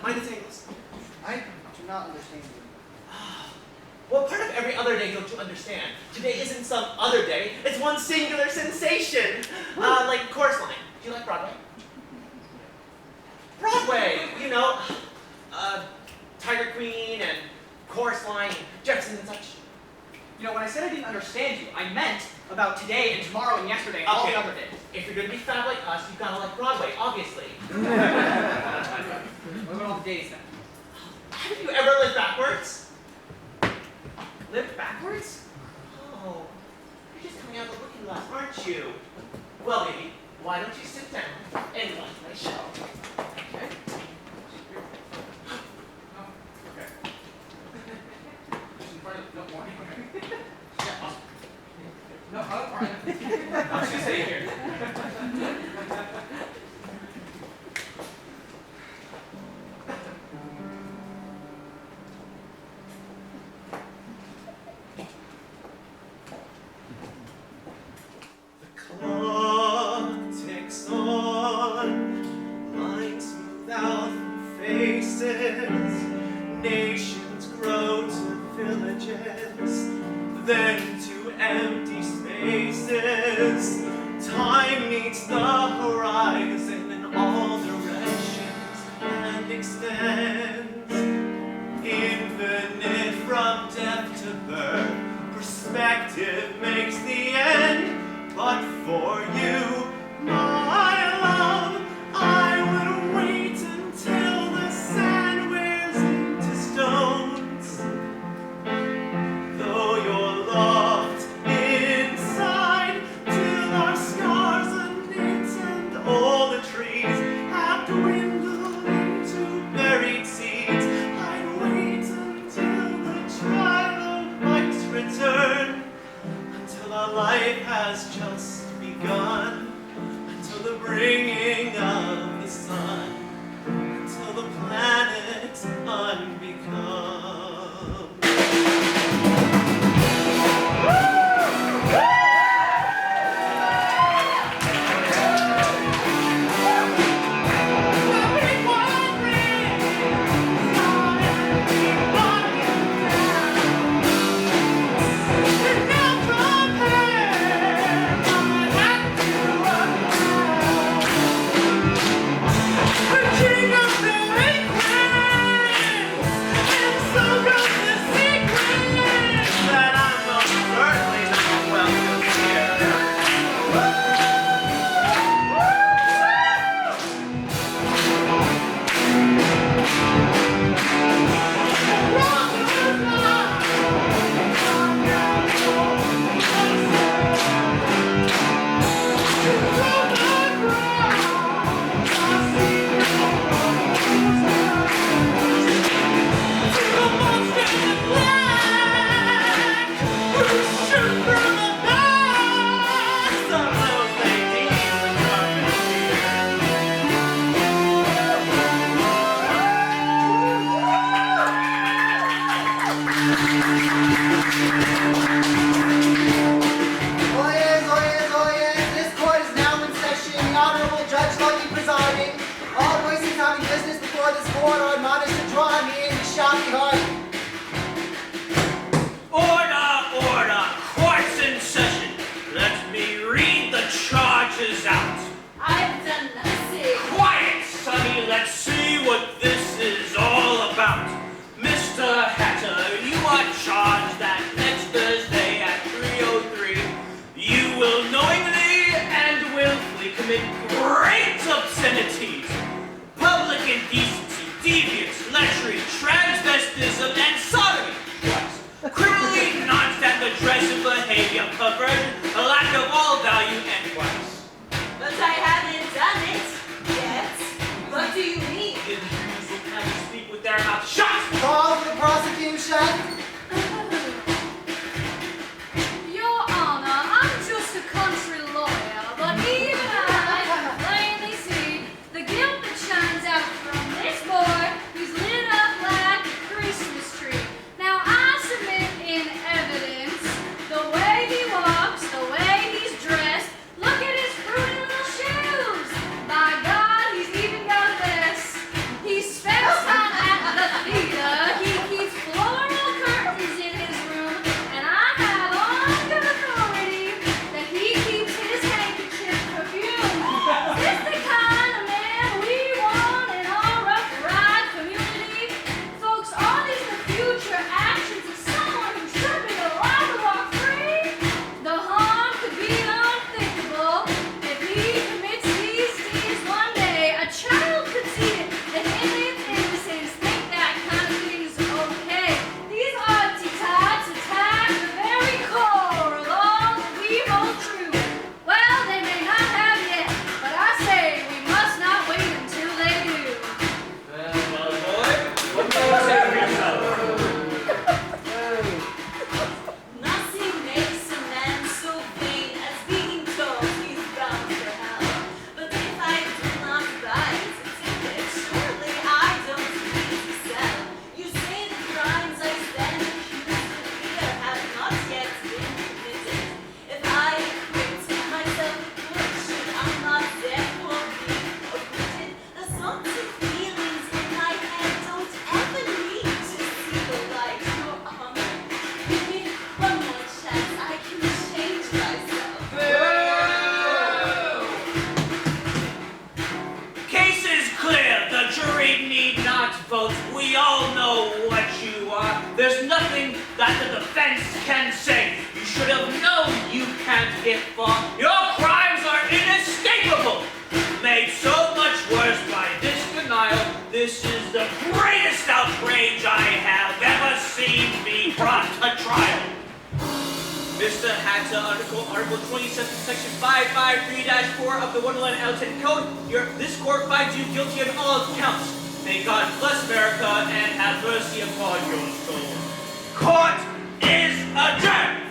Mind the tangles. I do not understand you. What part of every other day don't you understand? Today isn't some other day. It's one singular sensation. Like Chorus Line. Do you like Broadway? Broadway! You know, Tiger Queen and Chorus Line and Jefferson and such. You know, when I said I didn't understand you, I meant about today and tomorrow and yesterday and all the other days. If you're gonna be fab like us, you've gotta like Broadway, obviously. What about all the days then? Have you ever lived backwards? Lived backwards? Oh, you're just coming out the looking glass, aren't you? Well, baby, why don't you sit down and watch my show? Okay. Okay. Just in front of no more. Yeah. No, I'm fine. I'm just gonna stay here. The clock ticks on, lines smooth out from faces, nations grow to villages, then to empty spaces. Time meets the horizon in all directions and extends, infinite from death to birth. Perspective makes the end. But for you, my love, I would wait until the sand wears into stones. Though you're locked inside, till our scars are knit and all the court are admonished to draw me in, shall be heard. Order! Court's in session. Let me read the charges out. I've done nothing. Quiet, Sonny. Let's see what this is all about. Mr. Hatter, you are charged that next Thursday at 3:03 you will knowingly and willfully commit great obscenities, public indecency, deviance, lechery, transvestism, and sodomy. Twice. Criminally non-standard aggressive behavior, perversion, a lack of all value, and twice. But I haven't done it yet. What do you mean? The Jews will have to speak with their mouths shut. Call for the prosecution. Your Honor, I'm just a country lawyer, but even I can plainly see the guilt that shines out from this boy who's lit up like a Christmas tree. Now I submit in evidence the way he walks, the way he's dressed. Look at his fruity little shoes. By God, he's even got this. He spends time at the theater. He keeps floral curtains in his room, and I have on good authority that he keeps his handkerchief perfumed. Is this the kind of man we want in our rough ride community? Folks, are these the future actions of someone who should be allowed to walk free? The harm could be unthinkable if he commits these deeds one day. A child could see it and in its innocence think that kind of thing is okay. These archetypes attack the very core of all that we hold true. Well, they may not have yet, but I say we must not wait until they do. Well, boy, what do you say for yourself? Nothing makes a man so vain as being told he's bound for hell. But if I do not buy the ticket, surely I don't need to sell. You say the crimes I stand accused of here have not yet been committed. If I acquit myself of good, should I not therefore be acquitted? The thoughts and feelings in my head don't ever need to see the light, Your Honor. Give me one more chance, I can change myself. Case is clear. The jury need not vote. We all know what you are. There's nothing that the defense can say. You should have known you can't get far. Your crimes are inescapable. Made so much worse by this denial. This is the greatest outrage I have ever seen be brought to trial. Mr. Hatter, Article 27, Section 553-4 of the Wonderland L10 Code, this court finds you guilty on all counts. May God bless America and have mercy upon your soul. Court is adjourned!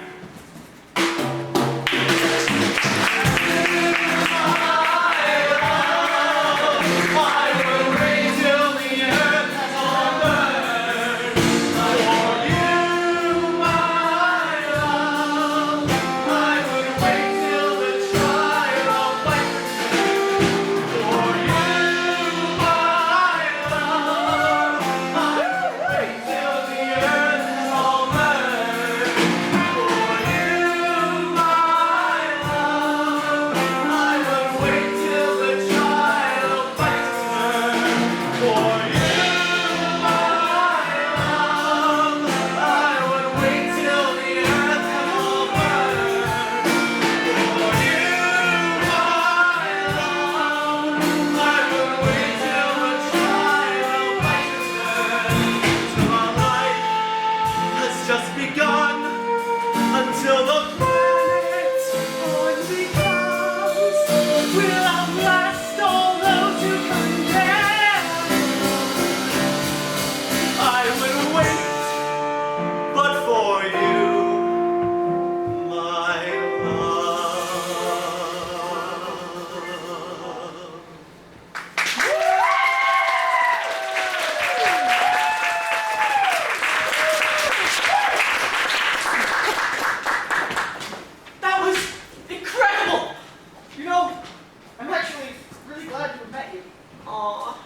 I'm actually really glad to have met you. Aw,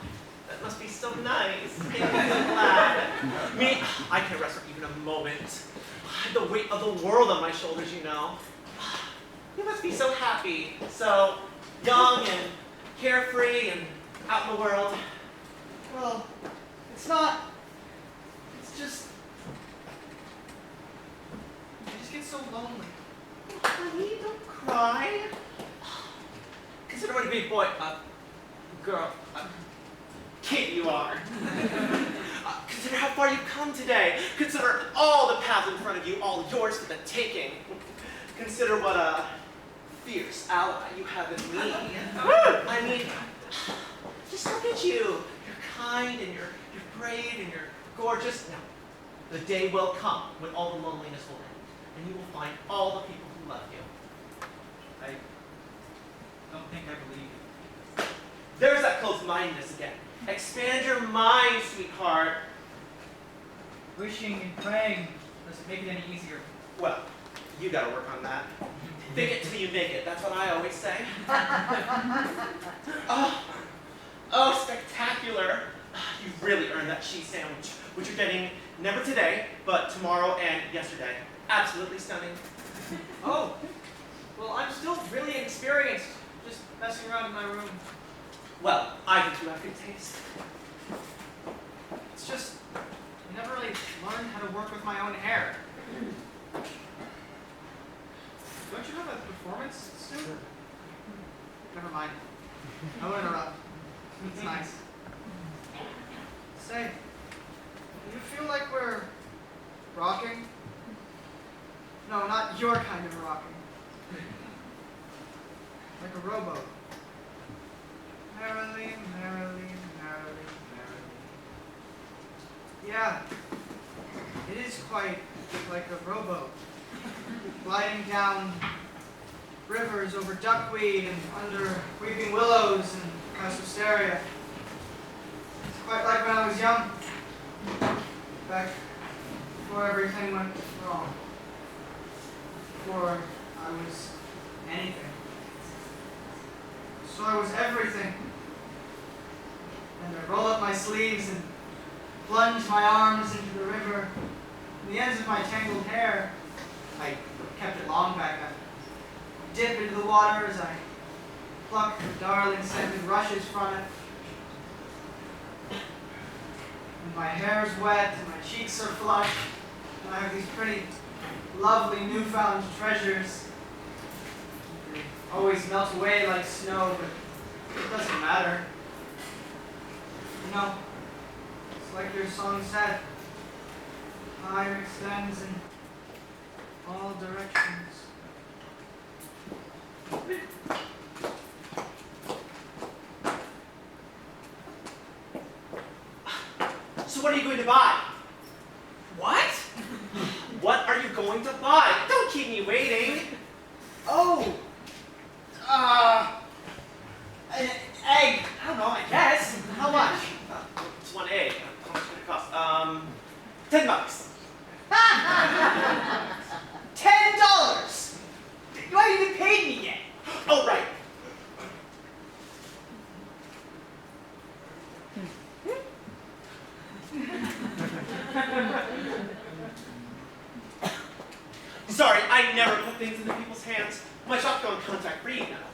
that must be so nice. It makes me glad. Me, I can't rest for even a moment. I have the weight of the world on my shoulders, you know. You must be so happy, so young and carefree and out in the world. Well, it's not. It's just. I just get so lonely. Honey, don't cry. Consider what a big boy, girl, kid you are. Consider how far you've come today. Consider all the paths in front of you, all yours for the taking. Consider what a fierce ally you have in me. I mean, just look at you. You're kind and you're brave and you're gorgeous. Now, the day will come when all the loneliness will end, and you will find all the people who love you. I don't think I believe you. There's that closed-mindedness again. Expand your mind, sweetheart. Wishing and praying doesn't make it any easier. Well, you gotta work on that. Fake it till you make it. That's what I always say. Oh, spectacular. You really earned that cheese sandwich, which you're getting never today, but tomorrow and yesterday. Absolutely stunning. Oh, well, I'm still really inexperienced, just messing around in my room. Well, I think you have good taste. It's just, I never really learned how to work with my own hair. Don't you have a performance soon? Never mind. I won't interrupt. It's nice. Say, do you feel like we're rocking? No, not your kind of rocking. Like a rowboat. Merrily, merrily, merrily, merrily. Yeah, it is quite like a rowboat. Gliding down rivers over duckweed and under weeping willows and cassosteria. It's quite like when I was young. Back before everything went wrong. Before I was anything. So I was everything. And I roll up my sleeves and plunge my arms into the river. And the ends of my tangled hair, I kept it long back then, dip into the water as I pluck the darling scented rushes from it. And my hair's wet and my cheeks are flushed. And I have these pretty, lovely newfound treasures. They always melt away like snow, but it doesn't matter. You know, it's like your song said, time extends in all directions. So what are you going to buy? What? What are you going to buy? Don't keep me waiting. Oh! An egg. I don't know, I guess. How much? Just one egg. How much would it cost? $10. $10! You haven't even paid me yet. Oh, right. Sorry, I never put things into people's hands. My shop's going contact free now.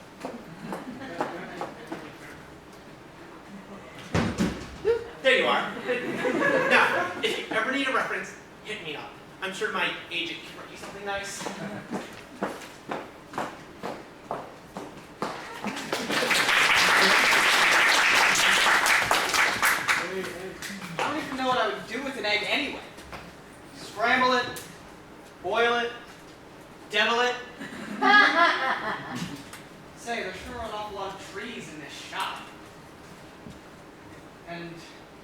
There you are. Now, if you ever need a reference, hit me up. I'm sure my agent can write you something nice. I don't even know what I would do with an egg anyway. Scramble it, boil it, devil it. Say, there's sure an awful lot of trees in this shop. And it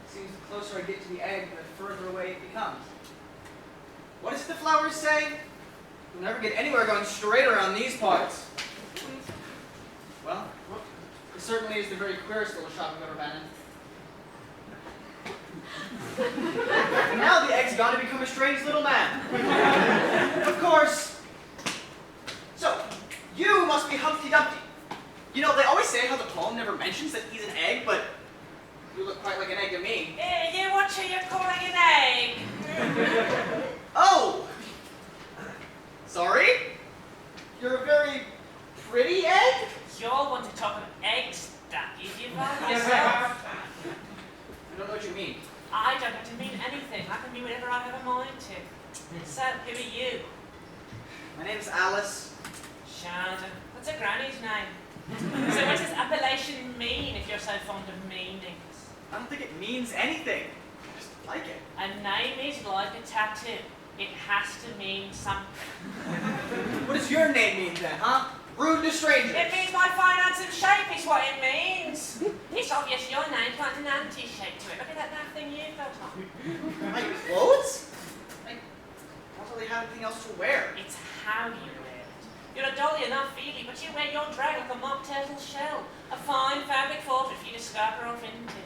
seems the closer I get to the egg, the further away it becomes. What does the flowers say? You'll never get anywhere going straight around these parts. Well, it certainly is the very queerest little shop I've ever been in. And now the egg's got to become a strange little man. Of course. So, you must be Humpty Dumpty. You know, they always say how the poem never mentions that he's an egg, but you look quite like an egg to me. I can be whatever I have a mind to. So, who are you? My name's Alice. Sheldon. What's a granny's name? So what does appellation mean if you're so fond of meanings? I don't think it means anything. I just like it. A name is like a tattoo. It has to mean something. What does your name mean then, huh? Rude to strangers. It means my fine handsome shape is what it means. It's obvious your name's got an anti-shape to it. Look at that damn thing you've got on. My clothes? I don't really have anything else to wear. It's how you wear it. You're a dolly enough, Phoebe, but you wear your drag like a mock turtle shell. A fine fabric fortress for you to scupper off into.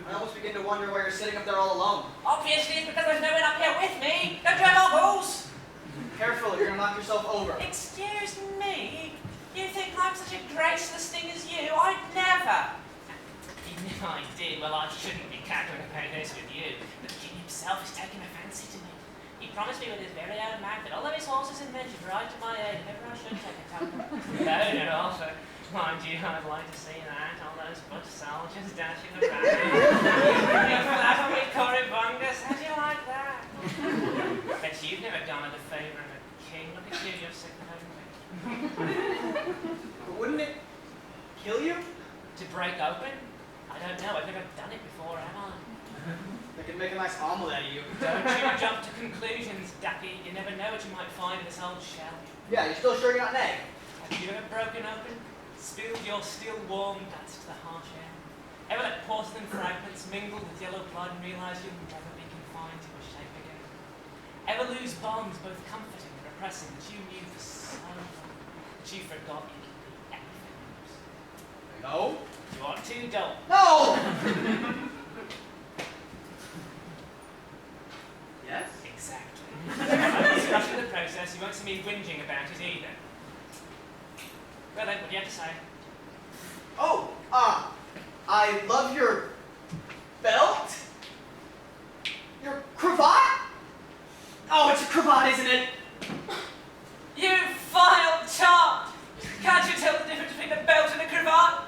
I almost begin to wonder why you're sitting up there all alone. Obviously, it's because there's no one up here with me. Don't drag all balls. Careful, you're gonna knock yourself over. Excuse me? You think I'm such a graceless thing as you? I'd never. Even if I did, well, I shouldn't be cackling about this with you. But the king himself is taking a fancy to me. He promised me with his very own mouth that all of his horses and men should ride to my aid if ever I should take a tumble. Load it off. Mind you, I'd like to see that. All those foot soldiers dashing around. You're flat on me, Corybungus. How'd you like that? Bet you've never done me the favour of a king. Look at you, you're sick of me. But wouldn't it kill you? To break open? I don't know. I've never done it before, have I? They could make a nice omelet out of you. Don't you jump to conclusions, Ducky. You never know what you might find in this old shell. Yeah, you're still sure you're not an egg? Have you ever broken open? Spilled your still warm guts to the harsh air? Ever let porcelain fragments mingle with yellow blood and realise you'll never be confined to a shape again? Ever lose bonds both comforting and oppressing that you knew for so long that you forgot you could be anything else? No. You are too dull. No! Yes? Exactly. It's rushing the process, you won't see me whinging about it either. Well then, what do you have to say? Oh, I love your belt? Your cravat? Oh, it's a cravat, isn't it? You vile child! Can't you tell the difference between a belt and a cravat?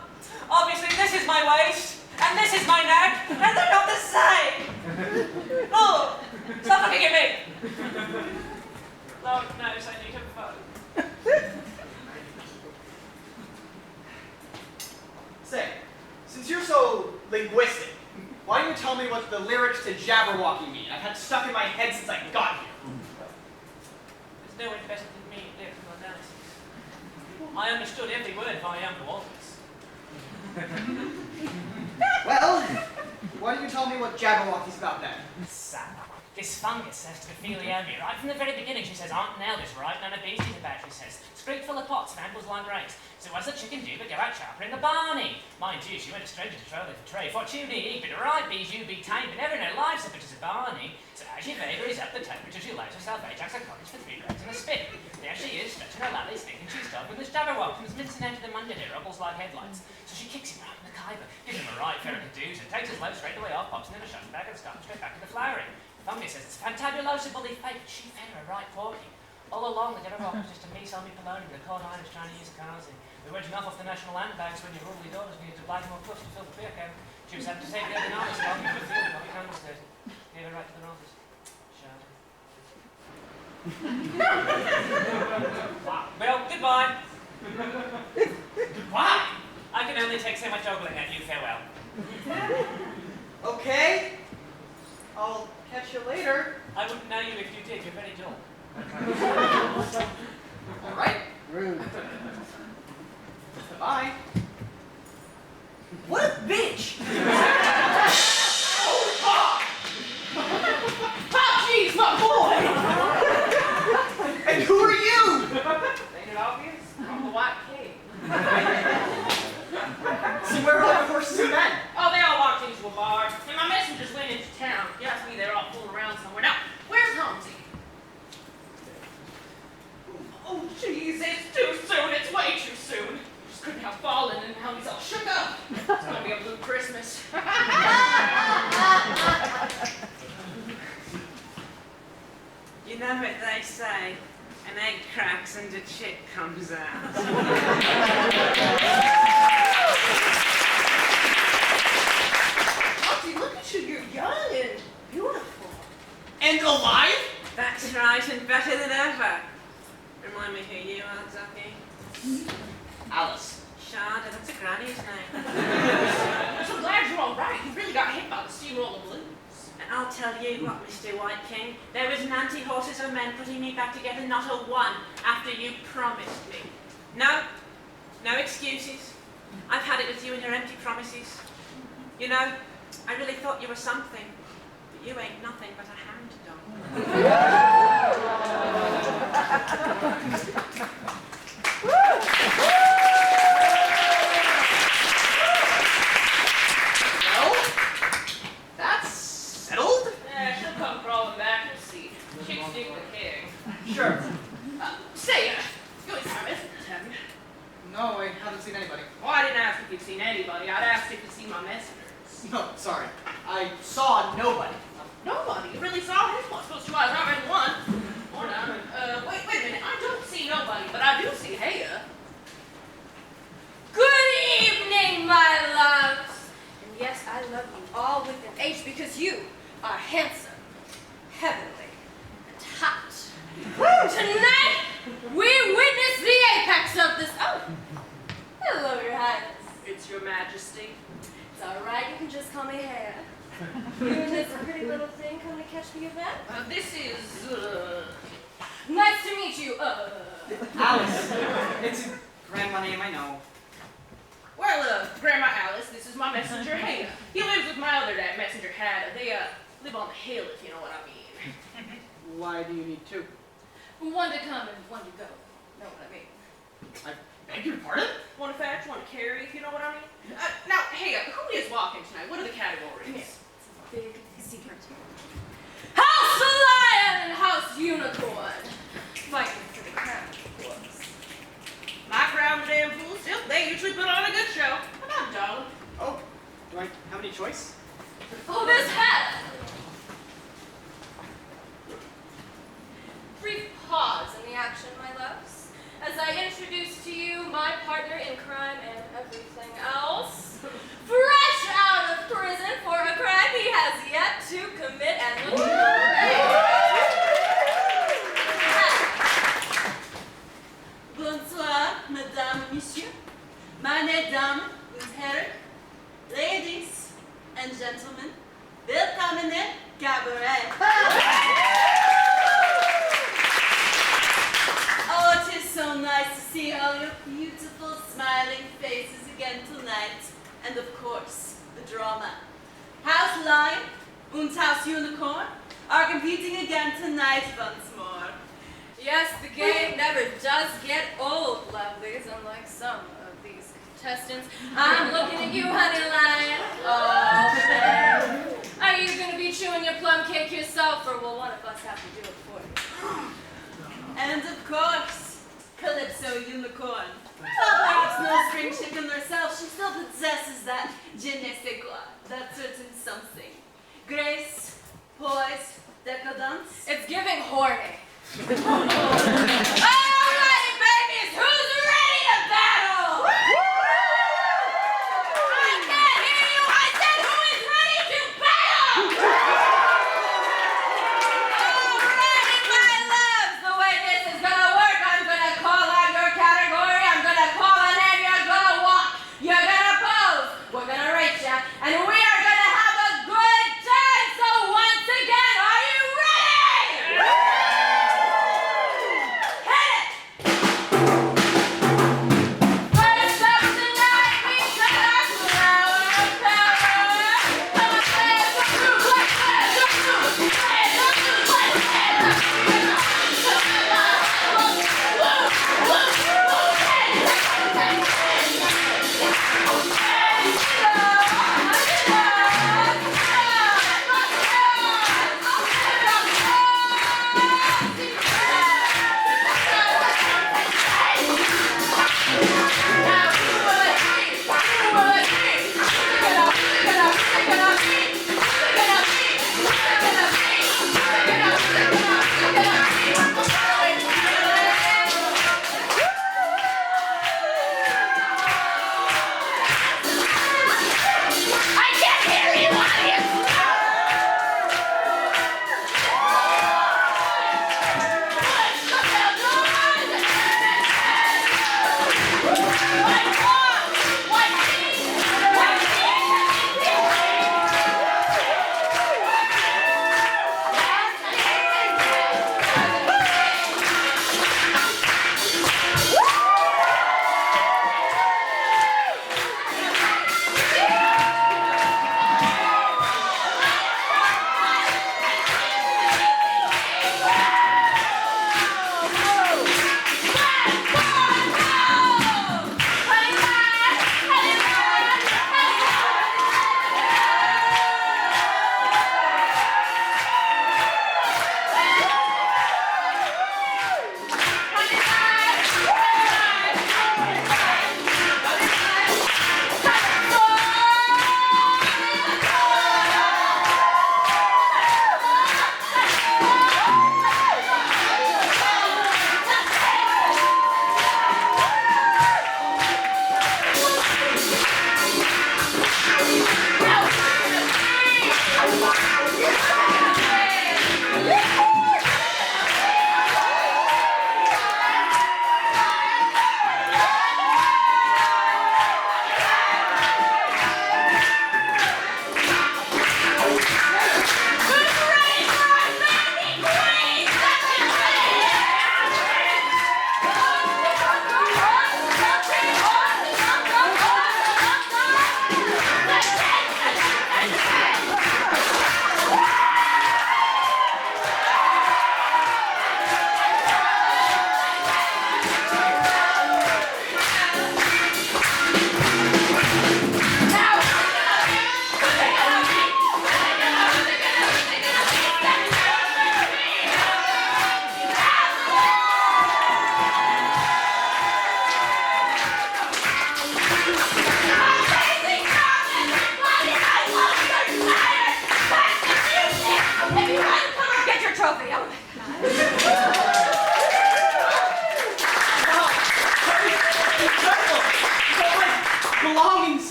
Obviously, this is my waist, and this is my neck, and they're not the same! Oh! Stop looking at me! Lord knows I need a phone. Say, since you're so linguistic, why don't you tell me what the lyrics to Jabberwocky mean? I've had it stuck in my head since I got here. There's no one better than me at lyrical analysis. I understood every word by young Walters. Well, why don't you tell me what Jabberwocky's about then? Son, this fungus says to Ophelia Omi, right from the very beginning, she says, Aunt Nell is right, none of beasties about, she says. Street full of pots, vandals like rakes. So what's the chicken do but go out sharper in the barney? Mind you, she went a stranger to troll for tray. Fortune eat, but right bees you be tame, but never in her life so much as a barney. So as she vagaries up the temperature, she lights herself Ajax a cottage for 3 rags and a spit. There she is, stretching her lallies, thinking she's done when this Jabberwock comes mincing out of the Monday rubbles like headlights. So she kicks him right in the kyber, gives him a right fair to do, so takes his load straight away off, pops him in a shutting bag and starts straight back to the flowering. Fungus says it's fantabulosably fake, she fed her a right porky. All along, the Jabberwock was just a me, me polony, with a cold iron was trying to use a causing. We weren't enough off the national land bags when your rural daughters needed to black more push to fill the beer can. She was having to take the other night along with the field of public handles did. Gave her right to the roses. Shouted. Wow. Well, goodbye. Goodbye? I can only take so much ogling at you. Farewell. Okay. I'll catch you later. I wouldn't know you if you did. You're very dull. All right. Rude. Bye. What a bitch! Oh, jeez, my boy! And who are you? Ain't it obvious? I'm the White King. So where are all the horses and men? Oh, they all walked into a bar, and my messengers went into town. He asked me they're all fooling around somewhere. Now, where's Holmesy? Oh, jeez, it's too soon. It's way too soon. Just couldn't have fallen, and now he's all shook up. It's gonna be a blue Christmas. You know what they say, an egg cracks and a chick comes out. Auntie, look at you. You're young and beautiful. And alive? That's right, and better than ever. Remind me who you are, Ducky. Alice. Shada, that's a granny's name. I'm so glad you're all right. You really got hit by the steamroller blues. And I'll tell you what, Mr. White King, there was 90 horses of men putting me back together, not a one, after you promised me. No excuses. I've had it with you and your empty promises. You know, I really thought you were something, but you ain't nothing but a hound dog. Well, that's settled. Yeah, she'll come crawling back, you'll see. Chicks dig the king. Sure. Say, you ain't my messengers, have you? No, I haven't seen anybody. Well, I didn't ask if you'd seen anybody. I'd asked if you'd seen my messengers. No, sorry. I saw nobody. Nobody. You really saw him? Well, I suppose two eyes not read one. Or none. Wait a minute. I don't see nobody, but I do see Haya. Good evening, my loves. And yes, I love you all with an H because you are handsome, heavenly, and hot. Tonight, we witness the apex of this. Oh, hello, Your Highness. It's your majesty. It's all right. You can just call me Haya. You and this pretty little thing come to catch the event? This is, Nice to meet you. Alice. It's a grandma name, I know. Well, Grandma Alice, this is my messenger, Haya. He lives with my other dad, Messenger Hada. They, live on the hill, if you know what I mean. Why do you need two? One to come and one to go. Know what I mean? I beg your pardon? One to fetch, one to carry, if you know what I mean. Now, Haya, who is walking tonight? What are the categories? Big secret. House Lion and House Unicorn. Fighting for the crown, of course. My crown, the damn fools, still, they usually put on a good show. How about darling? Oh, do I have any choice? Oh, this hat! Brief pause in the action, my loves, as I introduce to you my partner in crime and everything else. Fresh out of prison for a crime he has yet to commit and Bonsoir, mesdames, messieurs. Meine Damen und Herren, ladies and gentlemen, willkommen in Cabaret. Oh, it is so nice to see all your beautiful, smiling faces again tonight. And of course, the drama. House Lion and House Unicorn are competing again tonight once more. Yes, the game never does get old, lovelies, unlike some of these contestants. I'm looking at you, honey lion. Oh, babe. Are you going to be chewing your plum cake yourself, or will one of us have to do it for you? And of course, Calypso Unicorn. Well, perhaps no spring chicken herself, she still possesses that je ne sais quoi, that certain something. Grace, poise, decadence. It's giving horny. Alrighty, babies, who's ready to battle? I can't hear you. I said, who is ready to battle? Alrighty, my loves, the way this is gonna work, I'm gonna call out your category. I'm gonna call a name. You're gonna walk. You're gonna pose. We're gonna rate ya, and we are gonna have a good time. So once again, are you ready? Hit it!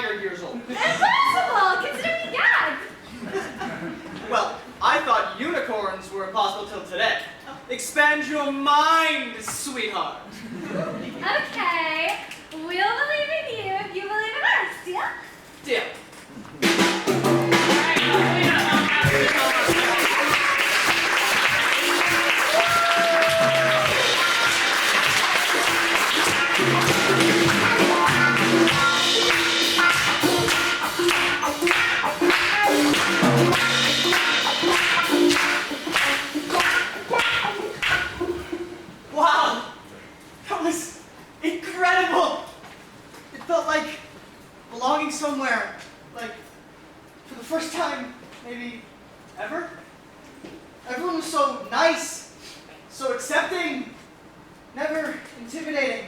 500 years old. Impossible! Consider me gagged! Well, I thought unicorns were impossible till today. Expand your mind, sweetheart. Okay, we'll believe in you if you believe in us, deal? Deal. Wow! That was incredible! It felt like belonging somewhere. Like, for the first time, maybe ever? Everyone was so nice, so accepting, never intimidating.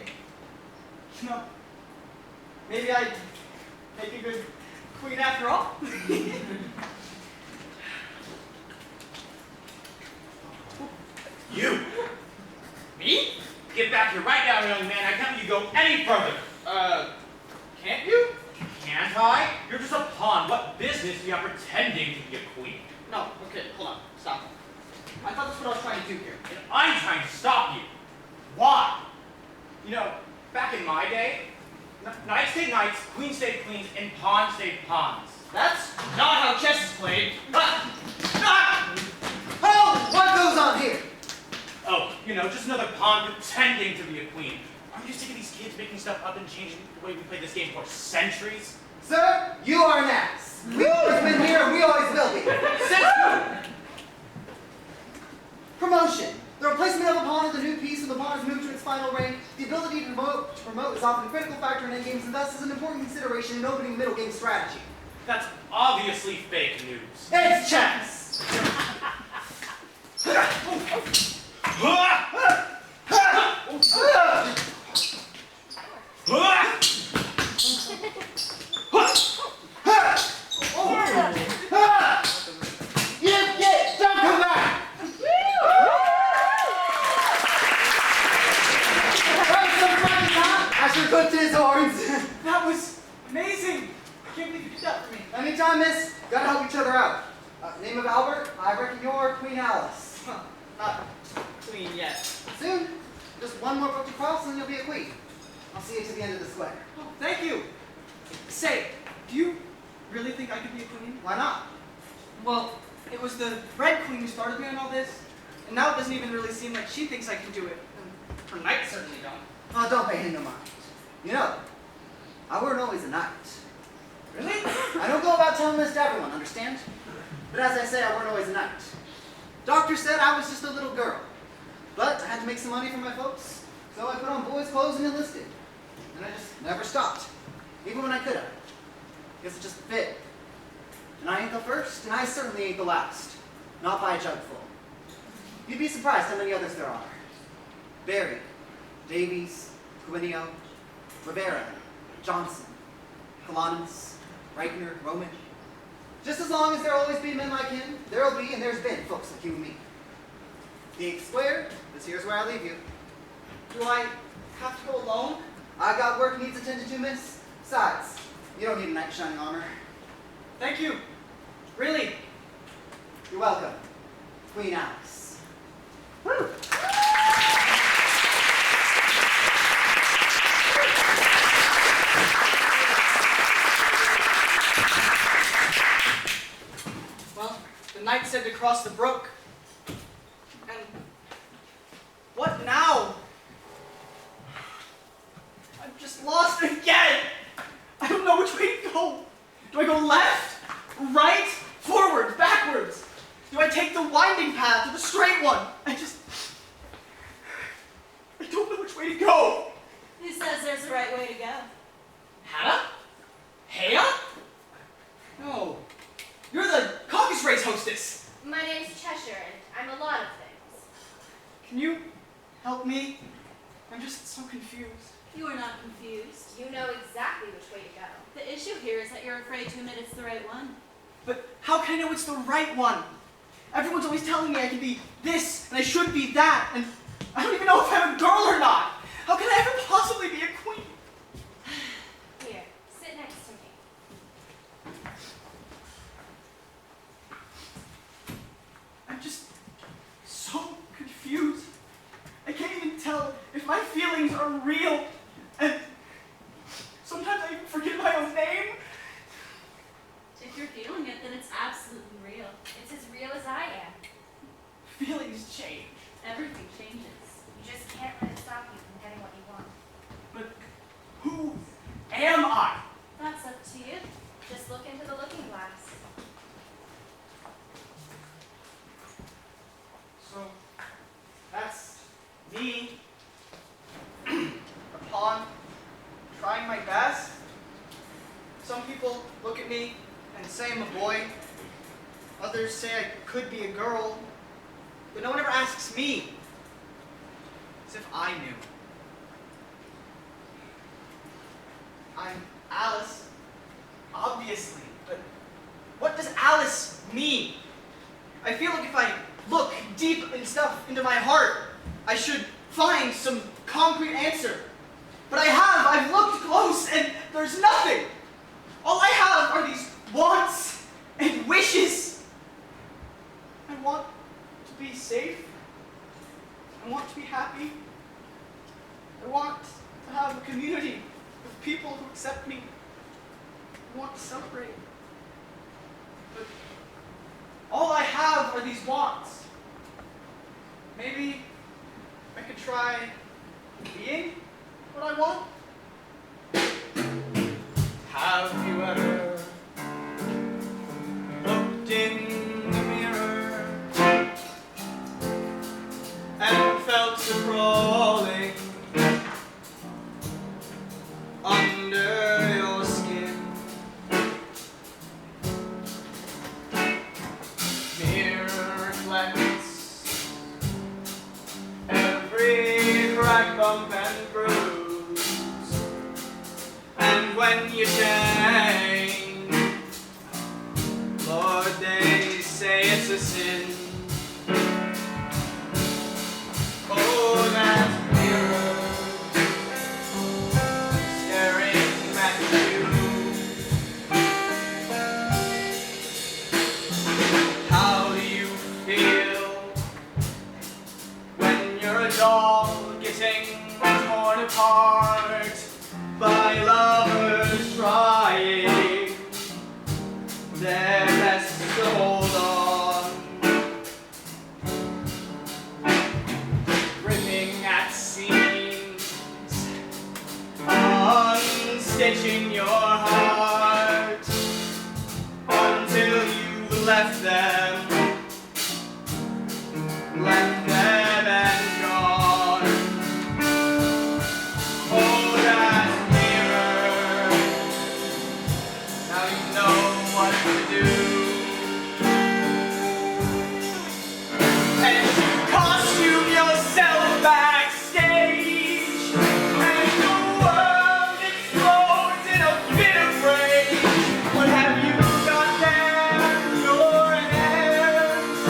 You know, maybe I'd make a good queen after all. You! Me? Get back here right now, young man. I can't let you go any further. Can't you? Can't I? You're just a pawn. What business do you have pretending to be a queen? No, okay, hold on, stop. I thought that's what I was trying to do here. And I'm trying to stop you. Why? You know, back in my day, knights stayed knights, queens stayed queens, and pawns stayed pawns. That's not how chess is played. Oh, what goes on here? Oh, you know, just another pawn pretending to be a queen. Aren't you sick of these kids making stuff up and changing the way we play this game for centuries? Sir, you are an ass. We always been here and we always will be. Since who? Promotion. The replacement of a pawn with a new piece when the pawn has moved to its final rank. The ability to promote is often a critical factor in endgames and thus is an important consideration in opening middle game strategy. That's obviously fake news. It's chess! Don't come back! Asher clipped his horns. That was amazing. I can't believe you did that for me. Anytime, miss, gotta help each other out. Name of Albert, I reckon you're Queen Alice. Huh, not queen yet. Soon, just one more foot to cross and you'll be a queen. I'll see you to the end of the square. Oh, thank you. Say, do you really think I could be a queen? Why not? Well, it was the Red Queen who started me on all this, and now it doesn't even really seem like she thinks I can do it. And her knights certainly don't. Oh, don't pay him no mind. You know, I weren't always a knight. Really? I don't go about telling this to everyone, understand? But as I say, I weren't always a knight. Doctor said I was just a little girl. But I had to make some money for my folks, so I put on boys' clothes and enlisted. And I just never stopped, even when I could have. Guess it just fit. And I ain't the first, and I certainly ain't the last. Not by a jugful. You'd be surprised how many others there are. Barry, Davies, Quinio, Rivera, Johnson, Colonus, Reichner, Roman. Just as long as there'll always be men like him, there'll be and there's been folks like you and me. The 8th square, this here's where I leave you. Do I have to go alone? I got work needs attended to, miss. Besides, you don't need a knight in shining armor. Thank you. Really. You're welcome. Queen Alice. Woo! Well, the knight said to cross the brook. And what now? I'm just lost again. I don't know which way to go. Do I go left, right, forward, backwards? Do I take the winding path or the straight one? I don't know which way to go. Who says there's a right way to go? Hannah? Hea? No. You're the caucus race hostess. My name's Cheshire, and I'm a lot of things. Can you help me? I'm just so confused. You are not confused. You know exactly which way to go. The issue here is that you're afraid to admit it's the right one. But how can I know it's the right one? Everyone's always telling me I can be this and I should be that, and I don't even know if I'm a girl or not. How can I ever possibly be a queen? Here, sit next to me. My feelings are real, and sometimes I even forget my own name. If you're feeling it, then it's absolutely real. It's as real as I am. Feelings change. Everything changes. You just can't let it stop you from getting what you want. But who am I? That's up to you. Just look into the looking glass. So, that's me. A pawn, trying my best. Some people look at me and say I'm a boy. Others say I could be a girl. But no one ever asks me. As if I knew. I'm Alice, obviously, but what does Alice mean? I feel like if I look deep and stuff into my heart, I should find some concrete answer. But I've looked close and there's nothing. All I have are these wants and wishes. I want to be safe. I want to be happy. I want to have a community with people who accept me. I want to celebrate. But all I have are these wants. Maybe I could try being what I want. Have you ever looked in the mirror and felt the crawling under your skin? Mirror reflects every crack, bump, and bruise. And when you change, Lord, they say it's a sin. Oh, that mirror staring back at you. How do you feel when you're a doll getting torn apart by lovers trying their best to hold on, ripping at seams, unstitching your heart until you've left them and gone. Oh, that mirror, now you know what to do. And you costume yourself backstage, and the world explodes in a bit of rage. What have you got there in your hands?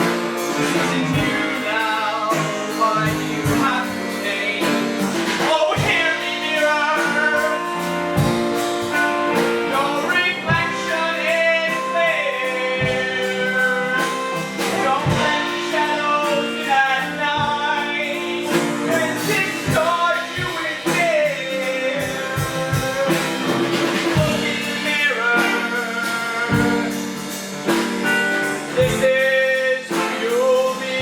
This isn't you now, why do you have to change? Oh, hear me, mirror, your reflection is clear. Don't let the shadows in at night when distort you with fear. Look in the mirror. This is who you'll be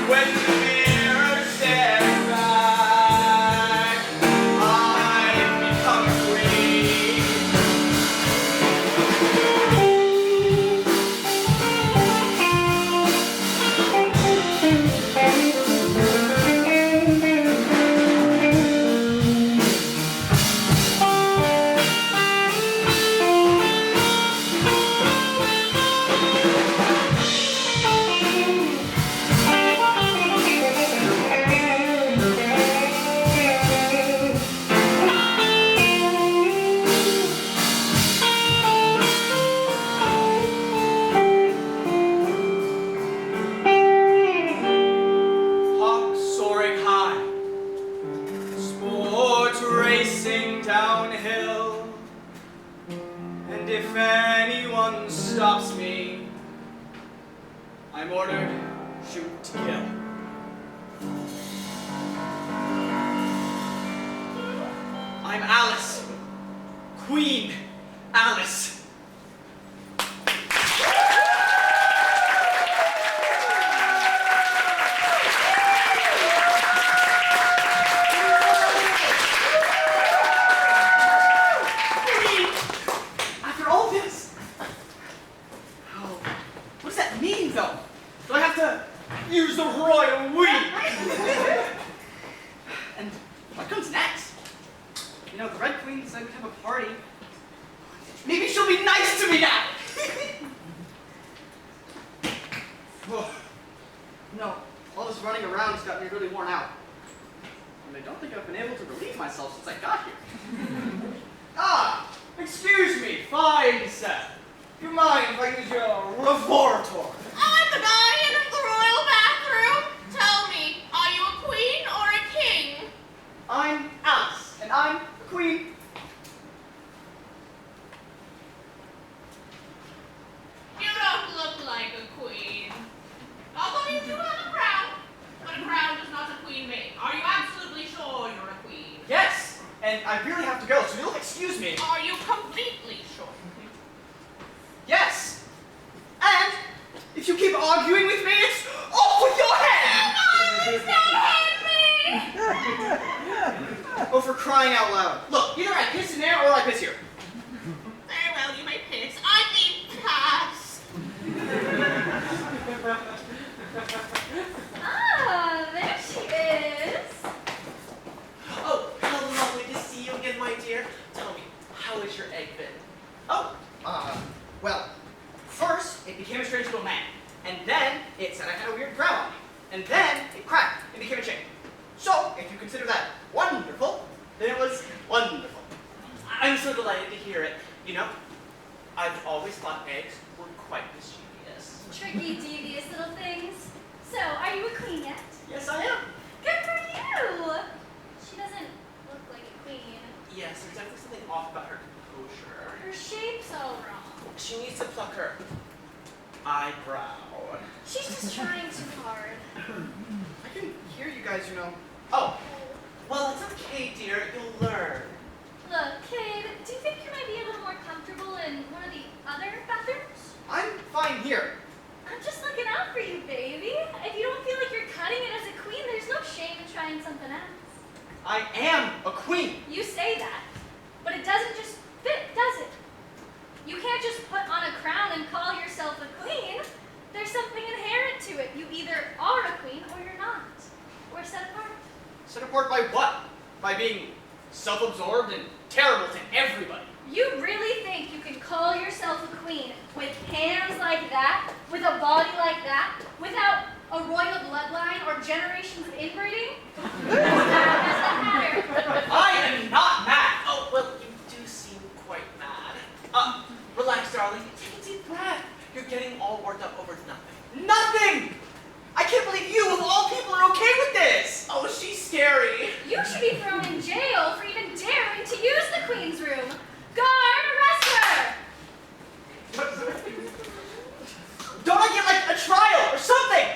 when the mirror stares back. I've become a queen. Hawk soaring high, sport racing downhill, and if anyone stops me, I'm ordered shoot to kill. Alice. Queen Alice. Queen! After all this. Oh, what does that mean, though? Do I have to use the royal we? And what comes next? You know, the Red Queen said we'd have a party. Maybe she'll be nice to me now! Oh, no, all this running around has got me really worn out. And I don't think I've been able to relieve myself since I got here. Ah, excuse me, fine sir. Do you mind if I use your laboratory? I'm the guy in the royal bathroom. Tell me, are you a queen or a king? I'm Alice, and I'm the queen. You don't look like a queen. Although you do have a crown. But a crown does not a queen make. Are you absolutely sure you're a queen? Yes, and I really have to go, so you'll excuse me. Are you completely sure? Yes, and if you keep arguing with me, it's off with your head! Oh, for crying out loud. Look, either I piss in there or I piss here. Very well, you may piss. I mean pass. Ah, there she is. Oh, how lovely to see you again, my dear. Tell me, how has your egg been? Oh, well, first it became a strange little man, and then it said I had a weird growl on me, and then it cracked and became a chicken. So, if you consider that wonderful, then it was wonderful. I'm so delighted to hear it. You know, I've always thought eggs were quite mischievous. Tricky, devious little things. So, are you a queen yet? Yes, I am. Good for you! She doesn't look like a queen. Yes, there's definitely something off about her composure. Her shape's all wrong. She needs to pluck her eyebrow. She's just trying too hard. I can hear you guys, you know. Oh, well, it's okay, dear. You'll learn. Look, kid, do you think you might be a little more comfortable in one of the other bathrooms? I'm fine here. I'm just looking out for you, baby. If you don't feel like you're cutting it as a queen, there's no shame in trying something else. I am a queen. You say that, but it doesn't just fit, does it? You can't just put on a crown and call yourself a queen. There's something inherent to it. You either are a queen or you're not. Or set apart. Set apart by what? By being self-absorbed and terrible to everybody. You really think you can call yourself a queen with hands like that, with a body like that, without a royal bloodline or generations of inbreeding? What's the matter? I am not mad. Oh, well, you do seem quite mad. Relax, darling. Take a deep breath. You're getting all worked up over nothing. Nothing! I can't believe you, of all people, are okay with this! Oh, she's scary. You should be thrown in jail for even daring to use the queen's room. Guard, arrest her! Don't I get, like, a trial or something?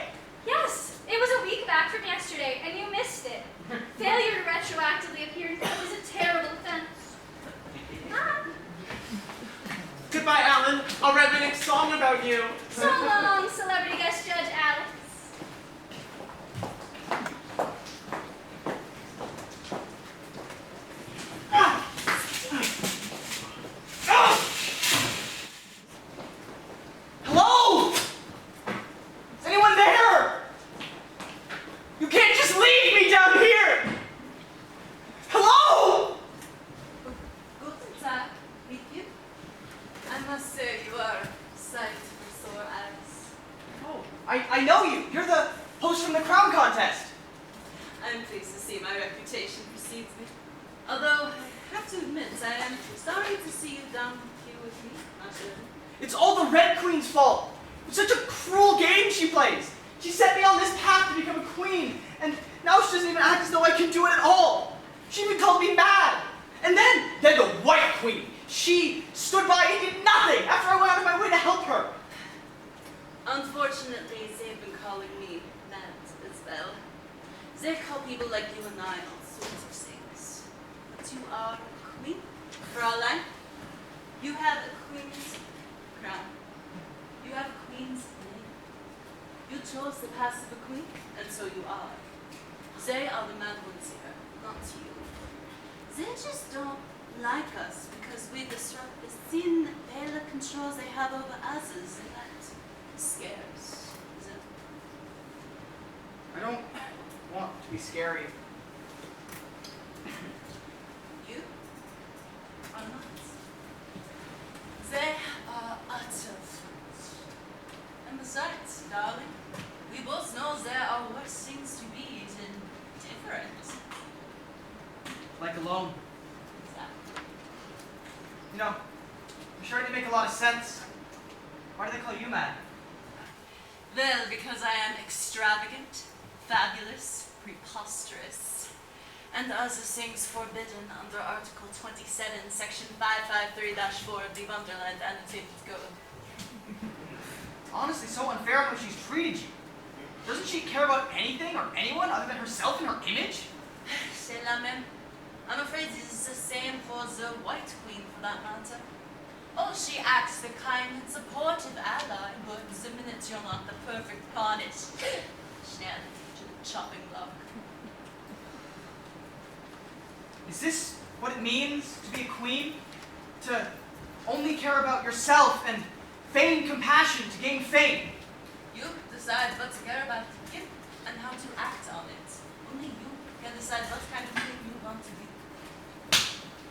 Yes, it was a week back from yesterday, and you missed it. Failure to retroactively appear was a terrible offense. Ah, Goodbye, Alan. I'll write my next song about you. so long, celebrity guest judge Alex. Hello? Is anyone there? You can't just leave me down here! Hello? Guten Tag, with you. I must say you are a sight for sore eyes. Oh, I know you. You're the host from the crown contest. I'm pleased to see my reputation precedes me. Although, I have to admit, I am sorry to see you down here with me. Not sure. It's all the Red Queen's fault. It's such a cruel game she plays. She set me on this path to become a queen, and now she doesn't even act as though I can do it at all. She even called me mad. And then the White Queen. She stood by and did nothing after I went out of my way to help her. Unfortunately, they've been calling me mad as well. They call people like you and I all sorts of things. But you are a queen, Fräulein. You have a queen's crown. You have a queen's name. You chose the path of a queen, and so you are. They are the madones here, not you. They just don't like us because we disrupt the thin veil of control they have over others, and that scares them. I don't want to be scary. You are not. They are utter fools. And besides, darling, we both know there are worse things to be than different. Like alone. Exactly. You know, you're starting to make a lot of sense. Why do they call you mad? Well, because I am extravagant, fabulous, preposterous, and other things forbidden under Article 27, Section 553-4 of the Wonderland Annotated Code. Honestly, so unfair how she's treated you. Doesn't she care about anything or anyone other than herself and her image? C'est la même. I'm afraid it is the same for the White Queen, for that matter. Oh, she acts the kind and supportive ally, but the minute you're not the perfect pawn, it's snap to the chopping block. Is this what it means to be a queen? To only care about yourself and feign compassion to gain fame? You decide what to care about you and how to act on it. Only you can decide what kind of queen you want to be.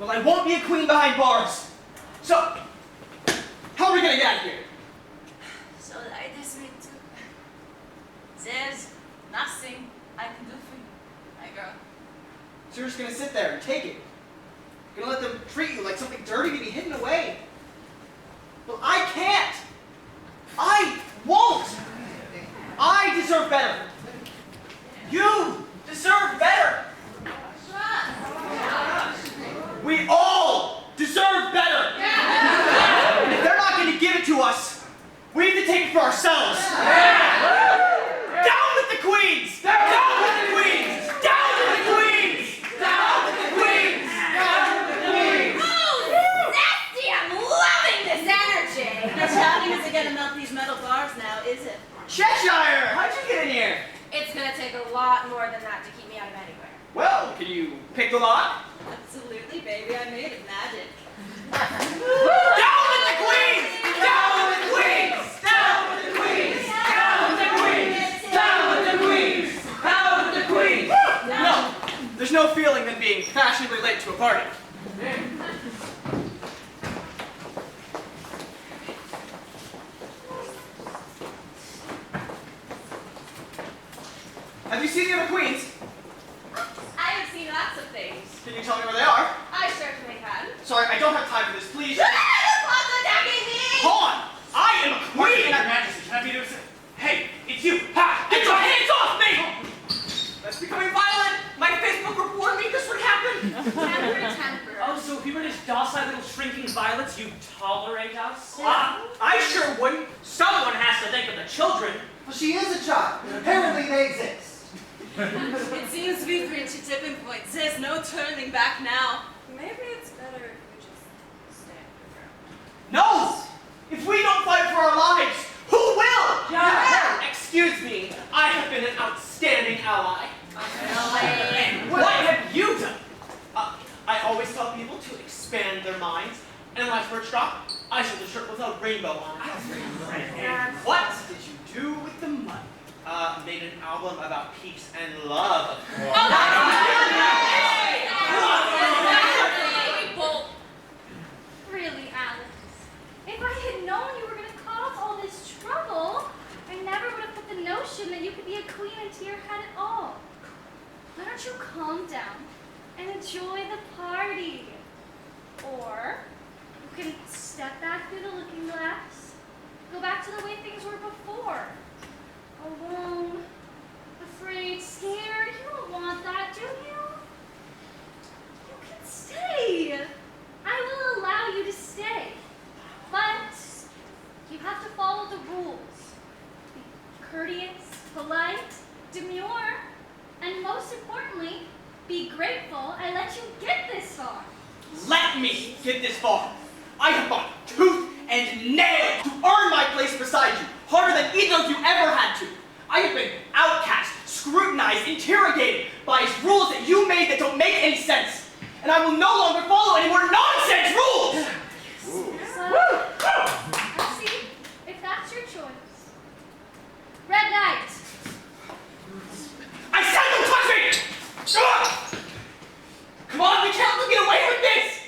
Well, I won't be a queen behind bars. So, how are we gonna get out of here? So I just need to. There's nothing I can do for you, my girl. So you're just gonna sit there and take it? You're gonna let them treat you like something dirty to be hidden away? Well, I can't! I won't! I deserve better! You deserve better! We all deserve better! And if they're not going to give it to us, we have to take it for ourselves! Down with the queens! Down with the queens! Down with the queens! Down with the queens! Down with the queens! Oh, zesty! I'm loving this energy! Not shouting isn't gonna melt these metal bars now, is it? Cheshire! How'd you get in here? It's gonna take a lot more than that to keep me out of anywhere. Well, can you pick the lock? Absolutely, baby. I made it magic. Down with the queens! Down with the queens! Down with the queens! Down with the queens! Down with the queens! Down with the queens! No, there's no feeling than being fashionably late to a party. Have you seen the other queens? I have seen lots of things. Can you tell me where they are? I certainly can. Sorry, I don't have time for this. Please. What's attacking me? Hold on! I am a queen! Your Majesty, can I be doing something? Hey, it's you! Ha! Get your hands off me! That's becoming violent! My Facebook report me this would happen! Temper. Oh, so if we were just docile little shrinking violets, you'd tolerate us? I sure wouldn't. Someone has to think of the children. Well, she is a child. Apparently they exist. It seems we've reached a tipping point. There's no turning back now. Maybe it's better if we just stay underground. No! If we don't fight for our lives, who will? Yeah. Excuse me, I have been an outstanding ally. And what have you done? I always tell people to expand their minds, and in my first drop, I sold a shirt with a rainbow on it. And what did you do with the money? Made an album about peace and love. Really, Alex? If I had known you were going to cause all this trouble, I never would have put the notion that you could be a queen into your head at all. Why don't you calm down and enjoy the party? Or you can step back through the looking glass, go back to the way things were before. Alone, afraid, scared. You don't want that, do you? You can stay. I will allow you to stay. But you have to follow the rules. Be courteous, polite, demure, and most importantly, Be grateful I let you get this far. Let me get this far. I have fought tooth and nail to earn my place beside you, harder than either of you ever had to. I have been outcast, scrutinized, interrogated by rules that you made that don't make any sense. And I will no longer follow any more nonsense rules! Well, see, if that's your choice. Red Knight. I said don't touch me! Ugh! Come on, we can't let get away with this!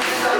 so